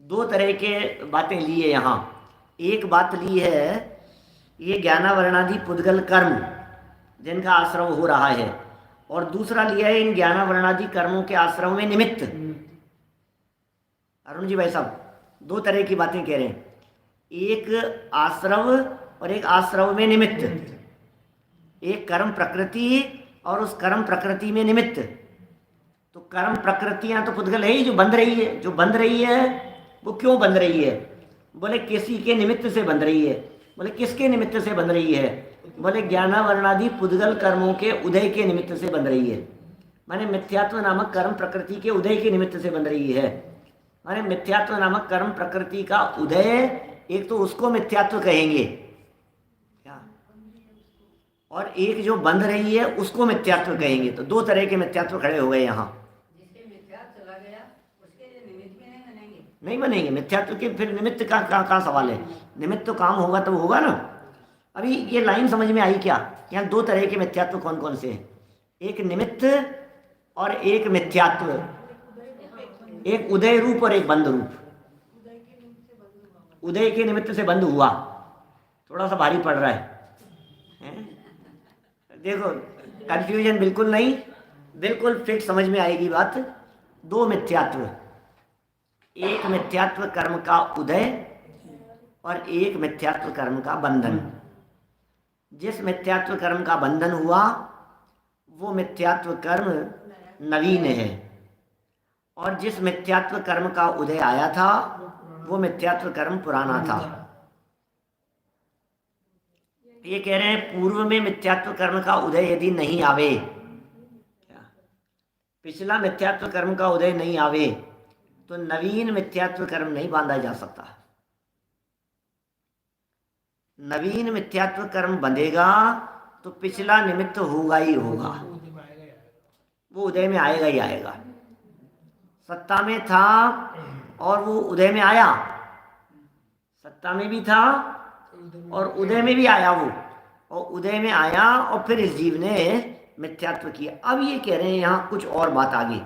दो तरह के बातें ली है यहाँ। एक बात ली है ये ज्ञानावरणादि पुद्गल कर्म जिनका आश्रव हो रहा है, और दूसरा लिया है इन ज्ञानावरणादि कर्मों के आश्रव में निमित्त। अरुण जी भाई साहब, दो तरह की बातें कह रहे हैं, एक आश्रव और एक आश्रव में निमित्त, एक कर्म प्रकृति और उस कर्म प्रकृति में निमित्त। तो कर्म प्रकृतियां तो पुद्गल है ही, जो बंध रही है, जो बंध रही है वो क्यों बंध रही है? बोले किसी के निमित्त से बन रही है। बोले किसके निमित्त से बन रही है? बोले ज्ञानावरणादि पुद्गल कर्मों के उदय के निमित्त से बन रही है। माने मिथ्यात्व नामक कर्म प्रकृति के उदय के निमित्त से बन रही है। माने मिथ्यात्व नामक कर्म प्रकृति का उदय, एक तो उसको मिथ्यात्व कहेंगे क्या, और एक जो बन रही है उसको मिथ्यात्व कहेंगे। तो दो तरह के मिथ्यात्व खड़े हो गए यहाँ। नहीं बनेंगे मिथ्यात्व के, फिर निमित्त का कहाँ सवाल है? निमित्त तो काम होगा तो होगा ना। अभी ये लाइन समझ में आई क्या? यहाँ दो तरह के मिथ्यात्व कौन कौन से हैं? एक निमित्त और एक मिथ्यात्व, एक उदय रूप और एक बंध रूप। उदय के निमित्त से बंध हुआ, थोड़ा सा भारी पड़ रहा है? देखो कंफ्यूजन बिल्कुल नहीं, बिल्कुल फिट समझ में आएगी बात। दो मिथ्यात्व, एक मिथ्यात्व कर्म का उदय और एक मिथ्यात्व कर्म का बंधन। जिस मिथ्यात्व कर्म का बंधन हुआ वो मिथ्यात्व कर्म नवीन है, और जिस मिथ्यात्व कर्म का उदय आया था वो मिथ्यात्व कर्म पुराना था। ये कह रहे हैं पूर्व में मिथ्यात्व कर्म का उदय यदि नहीं आवे, पिछला मिथ्यात्व कर्म का उदय नहीं आवे, तो नवीन मिथ्यात्व कर्म नहीं बांधा जा सकता। नवीन मिथ्यात्व कर्म बंधेगा तो पिछला निमित्त होगा ही होगा, वो उदय में आएगा ही आएगा। सत्ता में था और वो उदय में आया, सत्ता में भी था और उदय में भी आया वो, और उदय में आया और फिर इस जीव ने मिथ्यात्व किया। अब ये कह रहे हैं यहाँ कुछ और बात आगे,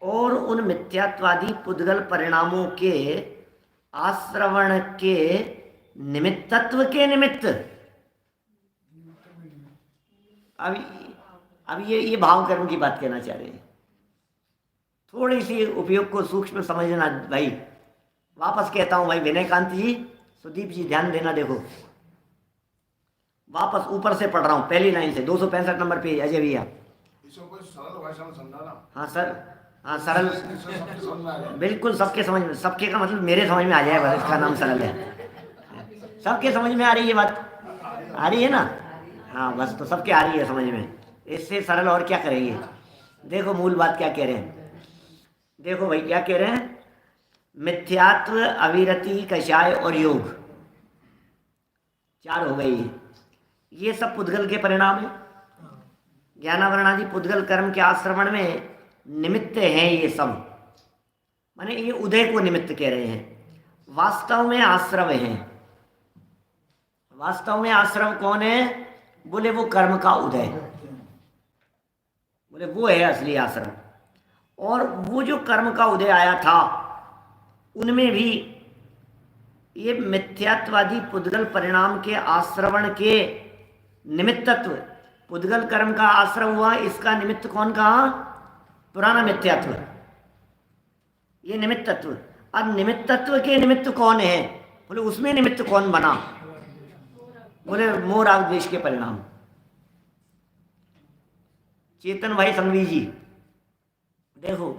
और उन मिथ्यात्वादी पुद्गल परिणामों के आश्रवण के निमित्तत्व के निमित्त। अब ये भाव कर्म की बात कहना चाह रहे हैं। थोड़ी सी उपयोग को सूक्ष्म समझना भाई। वापस कहता हूं भाई, विनयकांत जी, सुदीप जी, ध्यान देना। देखो वापस ऊपर से पढ़ रहा हूं, पहली लाइन से, 265 नंबर पे, अजय भैया। हाँ सर, हाँ सरल, बिल्कुल सबके समझ में, सबके का मतलब मेरे समझ में आ जाए बस, इसका नाम सरल है। सबके समझ में आ रही है बात? आ रही है ना? हाँ बस, तो सबके आ रही है समझ में, इससे सरल और क्या करेंगे। देखो मूल बात क्या कह रहे हैं, देखो भाई क्या कह रहे हैं। मिथ्यात्व, अविरति, कषाय और योग, चार हो गई। ये सब पुद्गल के परिणाम है। ज्ञानावरणादि पुद्गल कर्म के आश्रवण में निमित्त हैं ये सब, माने ये उदय को निमित्त कह रहे हैं। वास्तव में आश्रव हैं। वास्तव में आश्रव कौन है? बोले वो कर्म का उदय, बोले वो है असली आश्रव। और वो जो कर्म का उदय आया था उनमें भी ये मिथ्यात्वादी पुद्गल परिणाम के आश्रवण के निमित्तत्व, पुद्गल कर्म का आश्रव हुआ, इसका निमित्त कौन कहा? पुराना मिथ्यात्व, ये निमित्तत्व। अब निमित्तत्व के निमित्त कौन है? बोले उसमें निमित्त कौन बना? बोले मोह राग द्वेष के परिणाम। चेतन भाई संघवी जी, देखो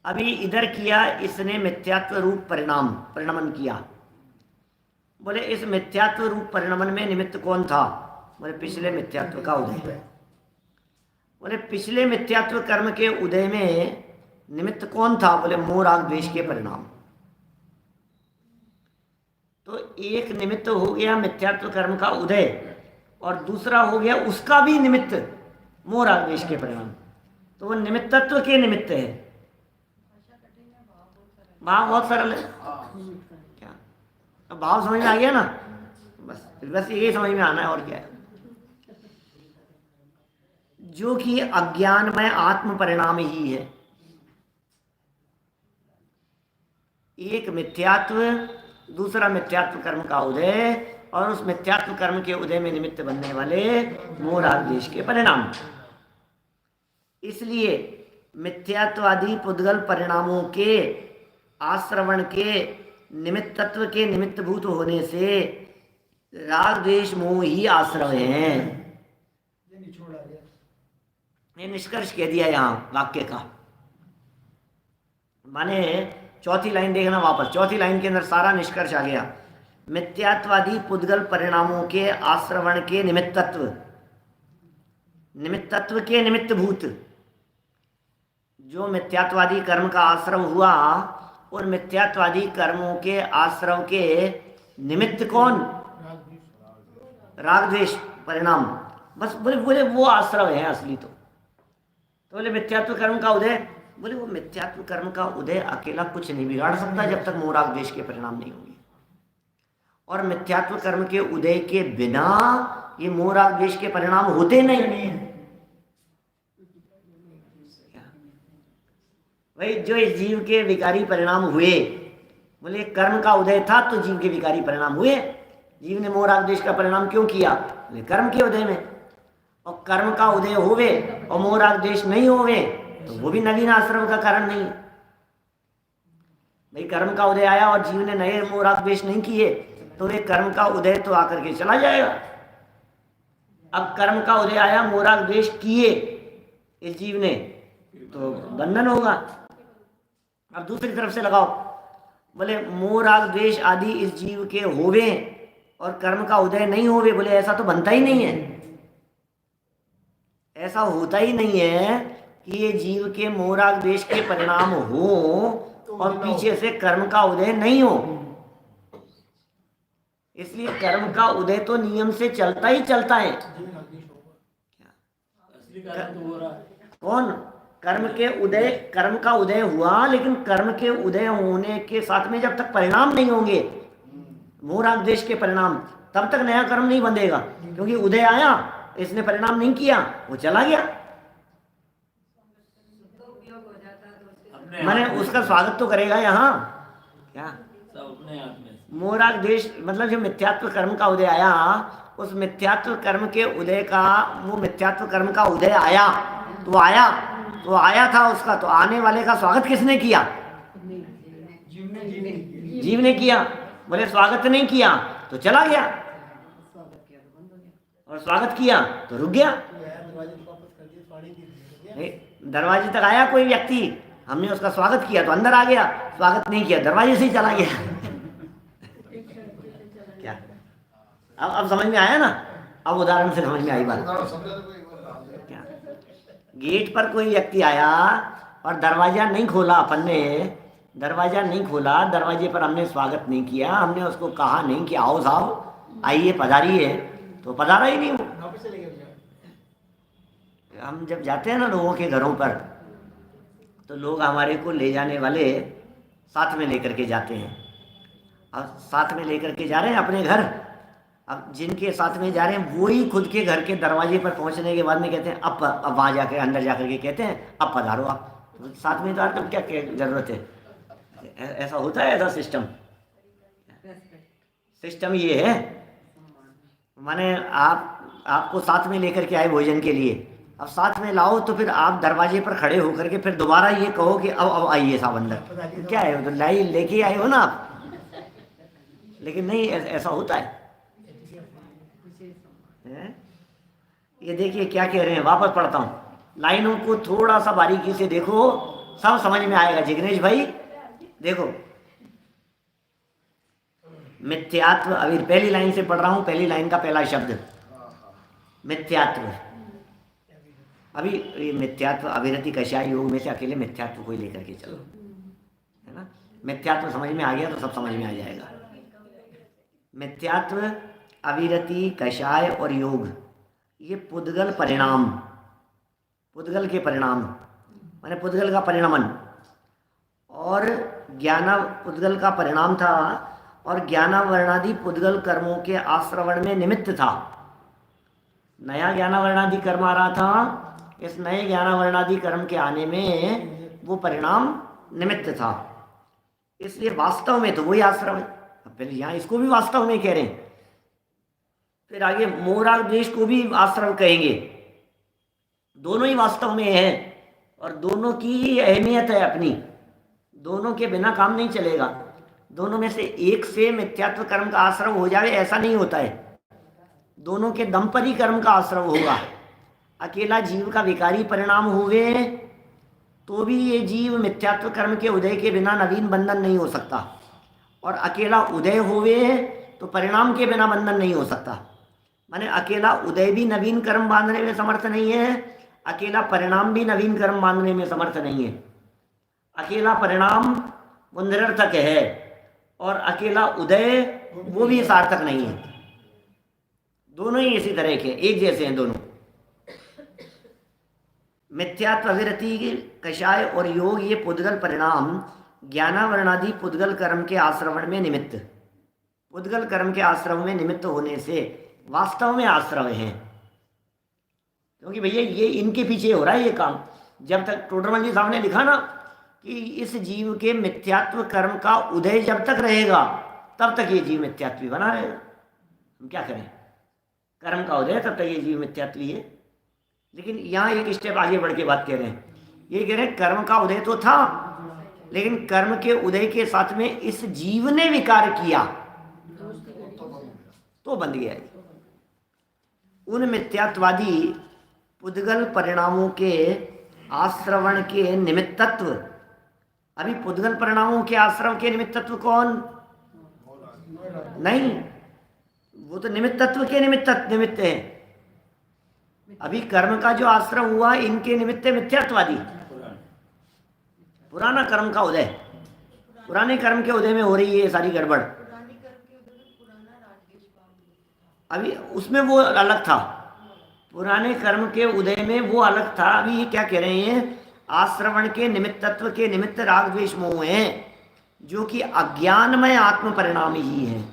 अभी इधर किया इसने मिथ्यात्व रूप परिणमन किया। बोले इस मिथ्यात्व रूप परिणमन में निमित्त कौन था? बोले पिछले मिथ्यात्व का उदय। बोले पिछले मिथ्यात्व कर्म के उदय में निमित्त कौन था? बोले मोह राग द्वेष के परिणाम। तो एक निमित्त हो गया मिथ्यात्व कर्म का उदय, और दूसरा हो गया उसका भी निमित्त मोह राग द्वेष के परिणाम। तो वो निमित्तत्व के निमित्त है। भाव बहुत सरल है क्या? अब भाव समझ में आ गया ना? बस यही समझ में आना है, और क्या है। जो कि अज्ञानमय आत्म परिणाम ही है। एक मिथ्यात्व, दूसरा मिथ्यात्व कर्म का उदय, और उस मिथ्यात्व कर्म के उदय में निमित्त बनने वाले मोह राग द्वेष के परिणाम। इसलिए मिथ्यात्वादी पुद्गल परिणामों के आश्रवण के निमित्तत्व के निमित्तभूत होने से राग द्वेष मोह ही आश्रव हैं। ये निष्कर्ष कह दिया यहाँ वाक्य का। माने चौथी लाइन देखना वापस, चौथी लाइन के अंदर सारा निष्कर्ष आ गया। मिथ्यात्वादी पुद्गल परिणामों के आश्रवण के निमित्तत्व, निमित्तत्व के निमित्तभूत, जो मिथ्यात्वादी कर्म का आश्रव हुआ, और मिथ्यात्वादी कर्मों के आश्रव के निमित्त कौन? राग द्वेष परिणाम। बस बोले बोले वो आश्रव है असली। तो बोले मिथ्यात्व कर्म का उदय, बोले वो मिथ्यात्व कर्म का उदय अकेला कुछ नहीं बिगाड़ सकता जब तक मोह राग द्वेष के परिणाम नहीं होंगे। और मिथ्यात्व कर्म के उदय के बिना ये मोह राग द्वेष के परिणाम होते नहीं। भाई जो इस जीव के विकारी परिणाम हुए, बोले कर्म का उदय था तो जीव के विकारी परिणाम हुए। जीव ने मोह राग द्वेष का परिणाम क्यों किया? बोले कर्म के उदय में। और कर्म का उदय होवे और मोह राग द्वेष नहीं होवे तो वो भी नवीन आश्रम का कारण नहीं है। भाई कर्म का उदय आया और जीव ने नए मोह राग द्वेष नहीं किए तो ये कर्म का उदय तो आकर के चला जाएगा। अब कर्म का उदय आया, मोह राग द्वेष किए इस जीव ने, तो बंधन होगा। अब दूसरी तरफ से लगाओ, बोले मोह राग द्वेष आदि इस जीव के होवे और कर्म का उदय नहीं होवे, बोले ऐसा तो बनता ही नहीं है। ऐसा होता ही नहीं है कि ये जीव के मोह राग द्वेष के परिणाम हो और पीछे से कर्म का उदय नहीं हो। इसलिए कर्म का उदय तो नियम से चलता ही चलता है। कौन? कर्म के उदय, कर्म का उदय हुआ, लेकिन कर्म के उदय होने के साथ में जब तक परिणाम नहीं होंगे मोह राग द्वेष के परिणाम, तब तक नया कर्म नहीं बंधेगा। क्योंकि उदय आया, इसने परिणाम नहीं किया, वो चला गया। मैंने उसका स्वागत तो करेगा यहाँ क्या? मोह राग द्वेष मतलब जो मिथ्यात्व कर्म का उदय आया, उस मिथ्यात्व कर्म के उदय का, वो मिथ्यात्व कर्म का उदय आया तो आया था उसका, तो आने वाले का स्वागत किसने किया? जीव ने किया। बोले स्वागत नहीं किया तो चला गया, और स्वागत किया तो रुक गया। दरवाजे तक आया कोई व्यक्ति, हमने उसका स्वागत किया तो अंदर आ गया, स्वागत नहीं किया दरवाजे से ही चला गया। क्या अब समझ में आया ना? अब उदाहरण से समझ में आई बात। क्या गेट पर कोई व्यक्ति आया और दरवाजा नहीं खोला, अपन ने दरवाजा नहीं खोला, दरवाजे पर हमने स्वागत नहीं किया, हमने उसको कहा नहीं कि आओ साहब आइए पधारिए, तो पधारा ही नहीं वो। हम जब जाते हैं ना लोगों के घरों पर, तो लोग हमारे को ले जाने वाले साथ में लेकर के जाते हैं। अब साथ में लेकर के जा रहे हैं अपने घर, अब जिनके साथ में जा रहे हैं वो ही खुद के घर के दरवाजे पर पहुंचने के बाद में कहते हैं अब वहाँ जाकर अंदर जाकर के कहते हैं अब पधारो आप, तो साथ में तो आप क्या जरूरत है? ऐसा होता है? ऐसा सिस्टम ये है। माने आपको साथ में लेकर के आए भोजन के लिए, अब साथ में लाओ तो फिर आप दरवाजे पर खड़े होकर के फिर दोबारा ये कहो कि अब आइए साहब अंदर। क्या है? तो लाई लेके आए हो ना आप, लेकिन नहीं ऐसा होता है। ये देखिए क्या कह रहे हैं, वापस पढ़ता हूँ, लाइनों को थोड़ा सा बारीकी से देखो, सब समझ में आएगा। जिग्नेश भाई देखो, मिथ्यात्व, अभी पहली लाइन से पढ़ रहा हूँ, पहली लाइन का पहला शब्द मिथ्यात्व। अभी ये मिथ्यात्व अविरति कषाय योग में से अकेले मिथ्यात्व को ही लेकर के चलो, है ना? मिथ्यात्व समझ में आ गया तो सब समझ में आ जाएगा। मिथ्यात्व, अविरति, कषाय और योग, ये पुद्गल परिणाम, पुद्गल के परिणाम माने पुद्गल का परिणमन, और ज्ञान पुद्गल का परिणाम था, और ज्ञानावरणादि पुद्गल कर्मों के आश्रवण में निमित्त था। नया ज्ञानावरणादि कर्म आ रहा था, इस नए ज्ञानावरणादि कर्म के आने में वो परिणाम निमित्त था। इसलिए वास्तव में तो वही आश्रम है। अब पहले यहाँ इसको भी वास्तव में कह रहे हैं, फिर आगे मोह राग द्वेष को भी आश्रम कहेंगे। दोनों ही वास्तव में है और दोनों की अहमियत है अपनी, दोनों के बिना काम नहीं चलेगा। दोनों में से एक से मिथ्यात्व कर्म का आश्रम हो जाए ऐसा नहीं होता है, दोनों के दम पर ही कर्म का आश्रम होगा। अकेला जीव का विकारी परिणाम हुए तो भी ये जीव मिथ्यात्व कर्म के उदय के बिना नवीन बंधन नहीं हो सकता, और अकेला उदय होवे तो परिणाम के बिना बंधन नहीं हो सकता। माने अकेला उदय भी नवीन कर्म बांधने में समर्थ नहीं है, अकेला परिणाम भी नवीन कर्म बांधने में समर्थ नहीं है। अकेला परिणाम वो निरर्थक है, और अकेला उदय वो भी सार्थक नहीं है। दोनों ही इसी तरह के एक जैसे हैं दोनों। मिथ्यात्व, अविरति, कषाय और योग ये पुद्गल परिणाम ज्ञानावरणादि पुद्गल कर्म के आश्रवण में निमित्त, पुद्गल कर्म के आश्रव में निमित्त होने से वास्तव में आश्रव हैं। क्योंकि भैया ये इनके पीछे हो रहा है ये काम। जब तक टोडरमल जी साहब ने लिखा ना कि इस जीव के मिथ्यात्व कर्म का उदय जब तक रहेगा तब तक ये जीव मिथ्यात्वी बना रहेगा। हम क्या करें, कर्म का उदय तब तक ये जीव मिथ्यात्वी है। लेकिन यहाँ एक स्टेप आगे बढ़ के बात कह रहे हैं, ये कह रहे हैं कर्म का उदय तो था, लेकिन कर्म के उदय के साथ में इस जीव ने विकार किया तो बंध गया। उन मिथ्यात्वादी पुद्गल परिणामों के आश्रवण के निमित्तत्व, अभी पुद्गल परिणामों के आश्रव के निमित्तत्व कौन? नहीं, वो तो निमित्तत्व के निमित्त है। अभी कर्म का जो आश्रम हुआ इनके निमित्त मिथ्यात्वादी, पुराना कर्म का उदय, पुराने कर्म के उदय में हो रही है ये सारी गड़बड़। अभी उसमें वो अलग था, पुराने कर्म के उदय में वो अलग था। अभी ये क्या कह रहे हैं, आश्रवण के निमित्तत्व के निमित्त राग द्वेष मोह हैं, जो कि अज्ञानमय आत्म परिणाम ही है।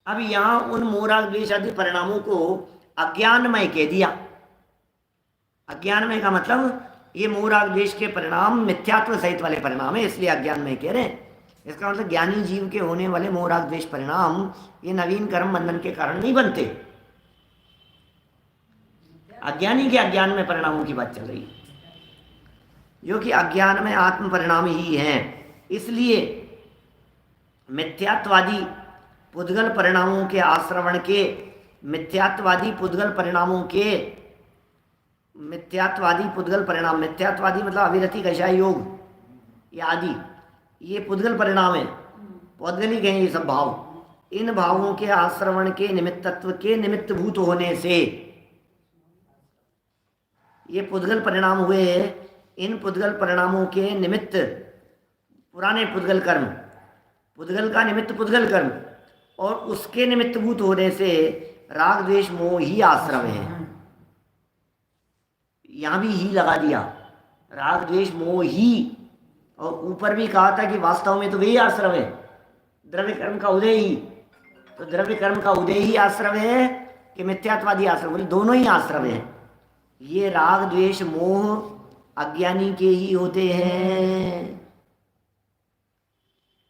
अब यहाँ उन मोह राग द्वेष आदि परिणामों को अज्ञानमय कह दिया। अज्ञानमय का मतलब ये मोह राग द्वेष के परिणाम मिथ्यात्व सहित वाले परिणाम है, इसलिए अज्ञानमय कह रहे हैं। इसका मतलब ज्ञानी जीव के होने वाले मोह राग द्वेष परिणाम ये नवीन कर्म बंधन के कारण नहीं बनते। अज्ञानी के अज्ञान में परिणामों की बात चल रही है, जो कि अज्ञान में आत्म परिणाम ही हैं। इसलिए मिथ्यात्वादी पुद्गल परिणामों के आश्रवण के, मिथ्यात्वादी पुद्गल परिणामों के, मिथ्यात्वादी पुद्गल परिणाम, मिथ्यात्वादी मतलब अविरति, कषाय, योग ये आदि, ये पुद्गल परिणाम है, पौद्गलिक हैं ये सब भाव। इन भावों के आश्रवण के निमित्तत्व के निमित्त भूत होने से ये पुद्गल परिणाम हुए। इन पुद्गल परिणामों के निमित्त पुराने पुद्गल कर्म, पुद्गल का निमित्त पुद्गल कर्म, और उसके निमित्त भूत होने से राग द्वेष मोह ही आश्रव है। यहाँ भी ही लगा दिया, राग द्वेष मोह ही, और ऊपर भी कहा था कि वास्तव में तो वही आश्रव है, द्रव्य कर्म का उदय ही। तो द्रव्य कर्म का उदय ही आश्रव है कि मिथ्यात्वादी आश्रव, बोले दोनों ही आश्रव है। ये राग द्वेष मोह अज्ञानी के ही होते हैं।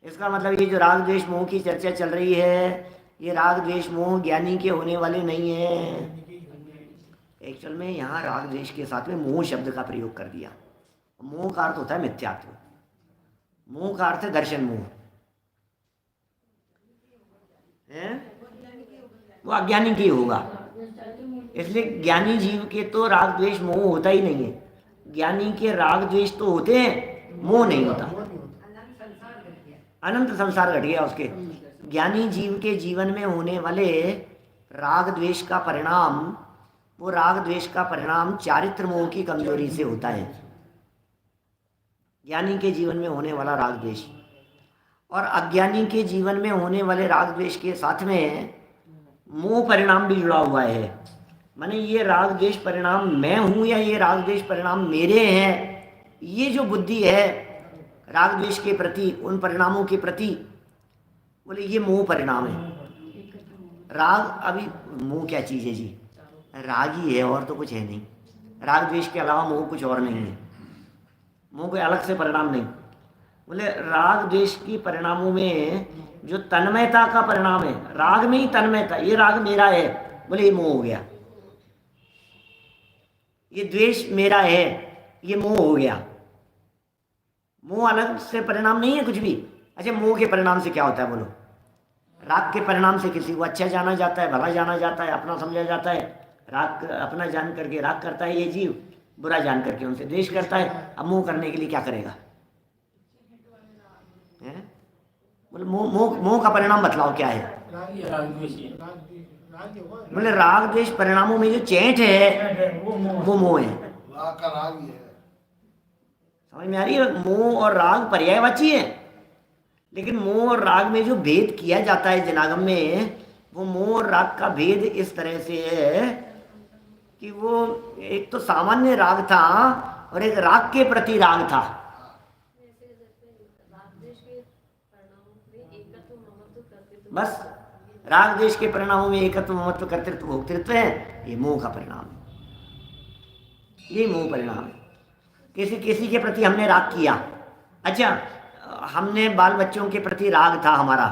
इसका मतलब ये जो राग द्वेष मोह की चर्चा चल रही है, ये राग द्वेष मोह ज्ञानी के होने वाले नहीं है। एक्चुअल में यहाँ राग द्वेष के साथ में मोह शब्द का प्रयोग कर दिया। मोह का अर्थ होता है मिथ्यात्व, मोह का अर्थ है दर्शन मोह है, वो अज्ञानी के होगा। इसलिए ज्ञानी जीव के तो राग द्वेष मोह होता ही नहीं है। ज्ञानी के राग द्वेष तो होते हैं, मोह नहीं होता। अनंत संसार घट गया उसके। ज्ञानी जीव के जीवन में होने वाले राग द्वेष का परिणाम, वो राग द्वेष का परिणाम चारित्र मोह की कमजोरी से होता है। ज्ञानी के जीवन में होने वाला राग द्वेष और अज्ञानी के जीवन में होने वाले राग द्वेष के साथ में मोह परिणाम भी जुड़ा हुआ है। माने ये राग द्वेष परिणाम मैं हूँ या ये राग द्वेष परिणाम मेरे हैं, ये जो बुद्धि है राग द्वेष के प्रति, उन परिणामों के प्रति, बोले ये मोह परिणाम है। राग, अभी मोह क्या चीज़ है जी? राग ही है और तो कुछ है नहीं। राग द्वेष के अलावा मोह कुछ और नहीं है। मोह कोई अलग से परिणाम नहीं। बोले राग द्वेष की परिणामों में जो तन्मयता का परिणाम है, राग में ही तन्मयता, ये राग मेरा है, बोले ये मोह हो गया। ये द्वेष मेरा है, ये मोह हो गया। मोह अलग से परिणाम नहीं है कुछ भी। अच्छा, मोह के परिणाम से क्या होता है बोलो? राग के परिणाम से किसी को अच्छा जाना जाता है, भला जाना जाता है, अपना समझा जाता है। राग अपना जान करके राग करता है ये जीव, बुरा जान करके उनसे द्वेष करता है। अब मोह करने के लिए क्या करेगा? हैं? बोले मोह मोह मोह का परिणाम बतलाओ क्या है? बोले राग द्वेष परिणामों में जो चैंट है वो मोह है। राग का राग ही है। समझ में आ रही है? मोह और राग पर्यायवाची है, लेकिन मोह और राग में जो भेद किया जाता है जनागम में, वो मोह और राग का भेद इस तरह से है कि वो एक तो सामान्य राग था और एक राग के प्रति राग था। बस राग द्वेष के परिणामों में एकत्व ममत्व कर्तृत्व भोक्तृत्व है, ये मोह का परिणाम है, ये मोह परिणाम है। किसी किसी के प्रति हमने राग किया, अच्छा हमने बाल बच्चों के प्रति राग था हमारा,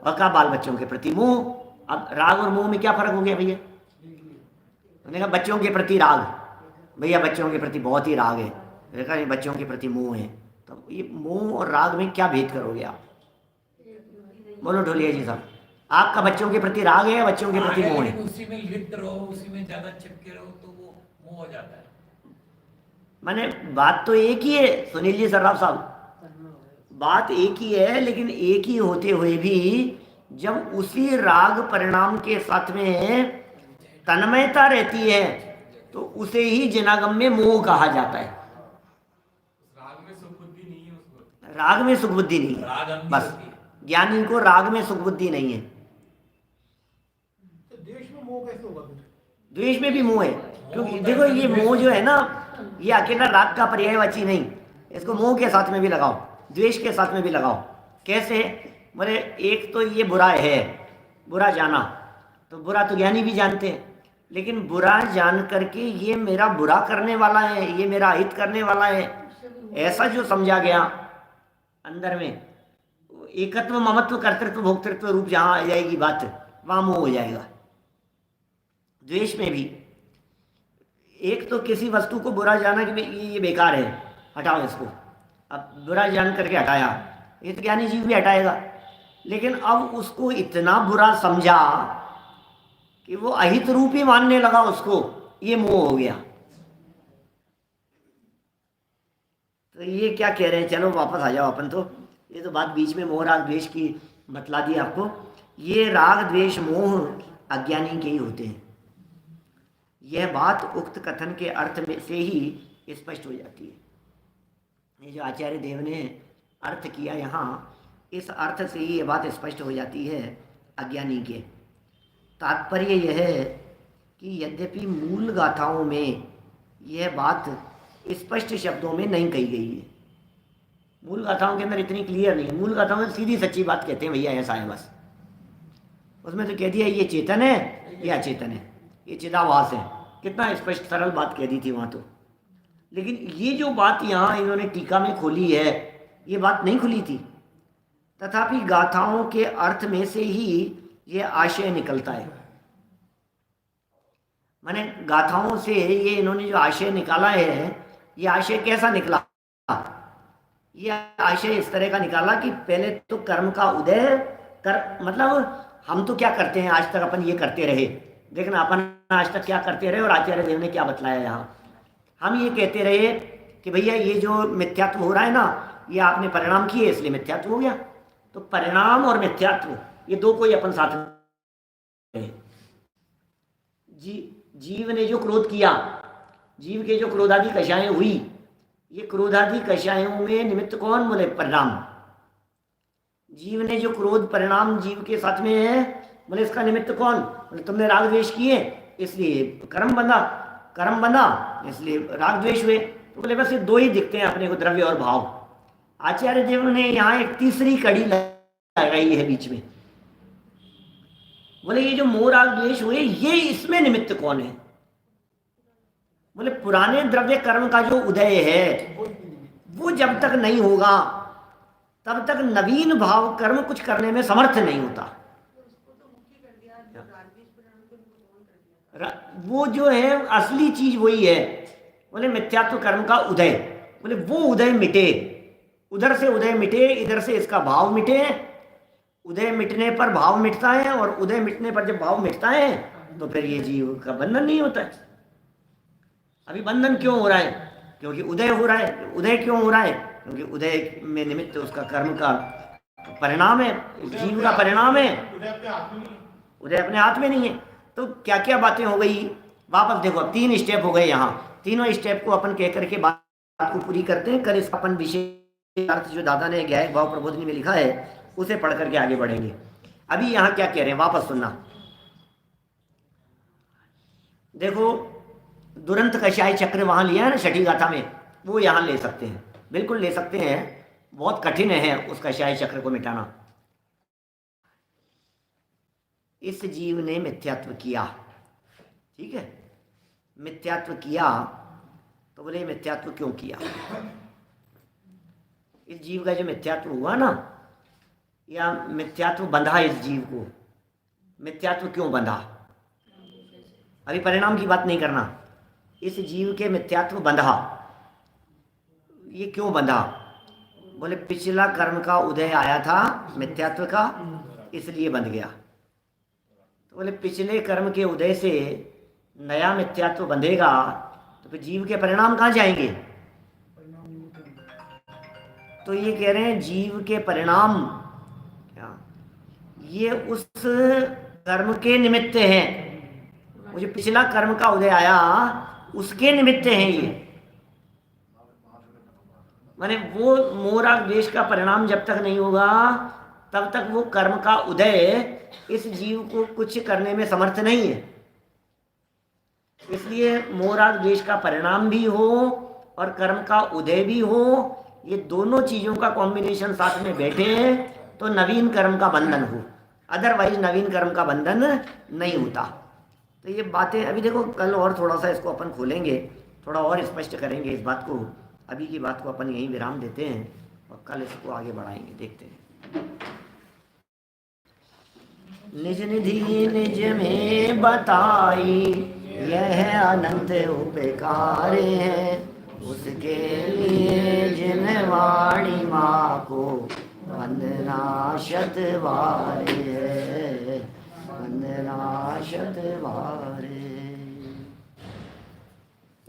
और कहा बाल बच्चों के प्रति मोह। अब राग और मोह में क्या फर्क हो गया भैया? उन्होंने कहा बच्चों के प्रति राग, भैया बच्चों के प्रति बहुत ही राग है, देखा ये बच्चों के प्रति मोह है। तो ये मोह और राग में क्या भेद करोगे आप? बोलो ढोलिया जी साहब, आपका बच्चों के प्रति राग है या बच्चों के प्रति मोह है? उसी में लिप्त रहो, उसी में ज्यादा चिपके रहो तो वो मोह हो जाता है। माने बात तो एक ही है सुनील जी सर्राफ साहब, बात एक ही है, लेकिन एक ही होते हुए भी जब उसी राग परिणाम के साथ में तन्मयता रहती है तो उसे ही जनागम में मोह कहा जाता है। राग में सुख बुद्धि नहीं है उसको, राग में सुख बुद्धि नहीं राग है, अंधी बस होती है। ज्ञानी को राग में सुख बुद्धि नहीं है। तो देश में मोह कैसे होगा फिर? द्वेष में भी मोह है, क्योंकि देखो ये मोह जो है ना, ये अकेला राग का पर्यायवाची नहीं, इसको मोह के साथ में भी लगाओ, द्वेष के साथ में भी लगाओ। कैसे? बोले एक तो ये बुरा है, बुरा जाना, तो बुरा तो ज्ञानी भी जानते हैं, लेकिन बुरा जान करके ये मेरा बुरा करने वाला है, ये मेरा हित करने वाला है, ऐसा जो समझा गया अंदर में, एकत्व ममत्व कर्तृत्व भोक्तृत्व रूप जहाँ आ जाएगी बात, वहाँ मोह हो जाएगा। द्वेष में भी एक तो किसी वस्तु को बुरा जाना कि ये बेकार है, हटाओ इसको, अब बुरा जान करके हटाया, ये तो ज्ञानी जीव भी हटाएगा, लेकिन अब उसको इतना बुरा समझा कि वो अहित रूप ही मानने लगा उसको, ये मोह हो गया। तो ये क्या कह रहे हैं, चलो वापस आ जाओ अपन, तो ये तो बात बीच में मोह राग द्वेष की बतला दी आपको। ये राग द्वेष मोह अज्ञानी के ही होते हैं, यह बात उक्त कथन के अर्थ में से ही स्पष्ट हो जाती है। ये जो आचार्य देव ने अर्थ किया यहाँ, इस अर्थ से ही ये बात स्पष्ट हो जाती है अज्ञानी के। तात्पर्य यह है कि यद्यपि मूल गाथाओं में यह बात स्पष्ट शब्दों में नहीं कही गई है, मूल गाथाओं के अंदर इतनी क्लियर नहीं है, मूल गाथाओं में सीधी सच्ची बात कहते हैं भैया ऐसा है बस, उसमें तो कह दिया ये चेतन है, ये अचेतन है, ये चिदाभास है, कितना स्पष्ट सरल बात कह दी थी वहाँ तो। लेकिन ये जो बात यहाँ इन्होंने टीका में खोली है, ये बात नहीं खुली थी, तथापि गाथाओं के अर्थ में से ही ये आशय निकलता है। माने गाथाओं से ये इन्होंने जो आशय निकाला है, ये आशय कैसा निकला? ये आशय इस तरह का निकाला कि पहले तो कर्म का उदय कर, मतलब हम तो क्या करते हैं आज तक, अपन ये करते रहे, देखना अपन आज तक क्या करते रहे, और आचार्य देव ने क्या बतलाया यहाँ। हम ये कहते रहे कि भैया ये जो मिथ्यात्व हो रहा है ना, ये आपने परिणाम किए इसलिए मिथ्यात्व हो गया। तो परिणाम और मिथ्यात्व ये दो कोई अपन साथ में, जीव ने जो क्रोध किया, जीव के जो क्रोधादि कषायें हुई, ये क्रोधादि कषायों में निमित्त कौन? बोले परिणाम। जीव ने जो क्रोध परिणाम जीव के साथ में है, बोले इसका निमित्त कौन? बोले तुमने राग द्वेष किए इसलिए कर्म बंधा इसलिए राग द्वेष हुए। तो बोले बस ये दो ही दिखते हैं अपने को, द्रव्य और भाव। आचार्य देव ने यहाँ एक तीसरी कड़ी लगाई है बीच में, बोले ये जो मोह राग द्वेष हुए, ये इसमें निमित्त कौन है? बोले पुराने द्रव्य कर्म का जो उदय है वो जब तक नहीं होगा तब तक नवीन भाव कर्म कुछ करने में समर्थ नहीं होता। वो जो है असली चीज वही है, बोले मिथ्यात्व कर्म का उदय, बोले वो उदय मिटे, उधर से उदय मिटे, इधर से इसका भाव मिटे। उदय मिटने पर भाव मिटता है, और उदय मिटने पर जब भाव मिटता है तो फिर ये जीव का बंधन नहीं होता है। अभी बंधन क्यों हो रहा है? क्योंकि उदय हो रहा है। उदय क्यों हो रहा है? क्योंकि उदय में निमित्त उसका कर्म का परिणाम है, जीव का परिणाम है। उदय अपने हाथ में नहीं है। तो क्या क्या बातें हो गई, वापस देखो, अब 3 स्टेप हो गए यहाँ। तीनों स्टेप को अपन कह करके बात को पूरी करते हैं। कल इसका अपन विशेष अर्थ जो दादा ने ज्ञायक भाव प्रबोधनी में लिखा है उसे पढ़ करके आगे बढ़ेंगे। अभी यहाँ क्या कह रहे हैं, वापस सुनना। देखो, दुरंत कषाय चक्र वहां लिया है ना छठी गाथा में, वो यहाँ ले सकते हैं, बिल्कुल ले सकते हैं। बहुत कठिन है उस कषाय चक्र को मिटाना। इस जीव ने मिथ्यात्व किया, ठीक है, मिथ्यात्व किया। तो बोले मिथ्यात्व क्यों किया? इस जीव का जो मिथ्यात्व हुआ ना, या मिथ्यात्व बंधा इस जीव को, मिथ्यात्व क्यों बंधा? अभी परिणाम की बात नहीं करना। इस जीव के मिथ्यात्व बंधा, ये क्यों बंधा? बोले पिछला कर्म का उदय आया था मिथ्यात्व का, इसलिए बंध गया। तो बोले पिछले कर्म के उदय से नया मिथ्यात्व बंधेगा तो फिर जीव के परिणाम कहाँ जाएंगे? तो ये कह रहे हैं जीव के परिणाम ये उस कर्म के निमित्त हैं। वो जो पिछला कर्म का उदय आया उसके निमित्त हैं ये। माने वो मोरा द्वेष का परिणाम जब तक नहीं होगा तब तक वो कर्म का उदय इस जीव को कुछ करने में समर्थ नहीं है। इसलिए मोरा द्वेष का परिणाम भी हो और कर्म का उदय भी हो, ये दोनों चीजों का कॉम्बिनेशन साथ में बैठे तो नवीन कर्म का बंधन हो, अदरवाइज नवीन कर्म का बंधन नहीं होता। तो ये बातें अभी देखो, कल और थोड़ा सा इसको अपन खोलेंगे, थोड़ा और स्पष्ट करेंगे इस बात को। अभी की बात को अपन यहीं विराम देते हैं और कल इसको आगे बढ़ाएंगे, देखते हैं। निज निधि निज में बताई यह अनंत उपकार है, उसके लिए जिन वाणी माँ को वंदना शतवार है, वंदना शतवार।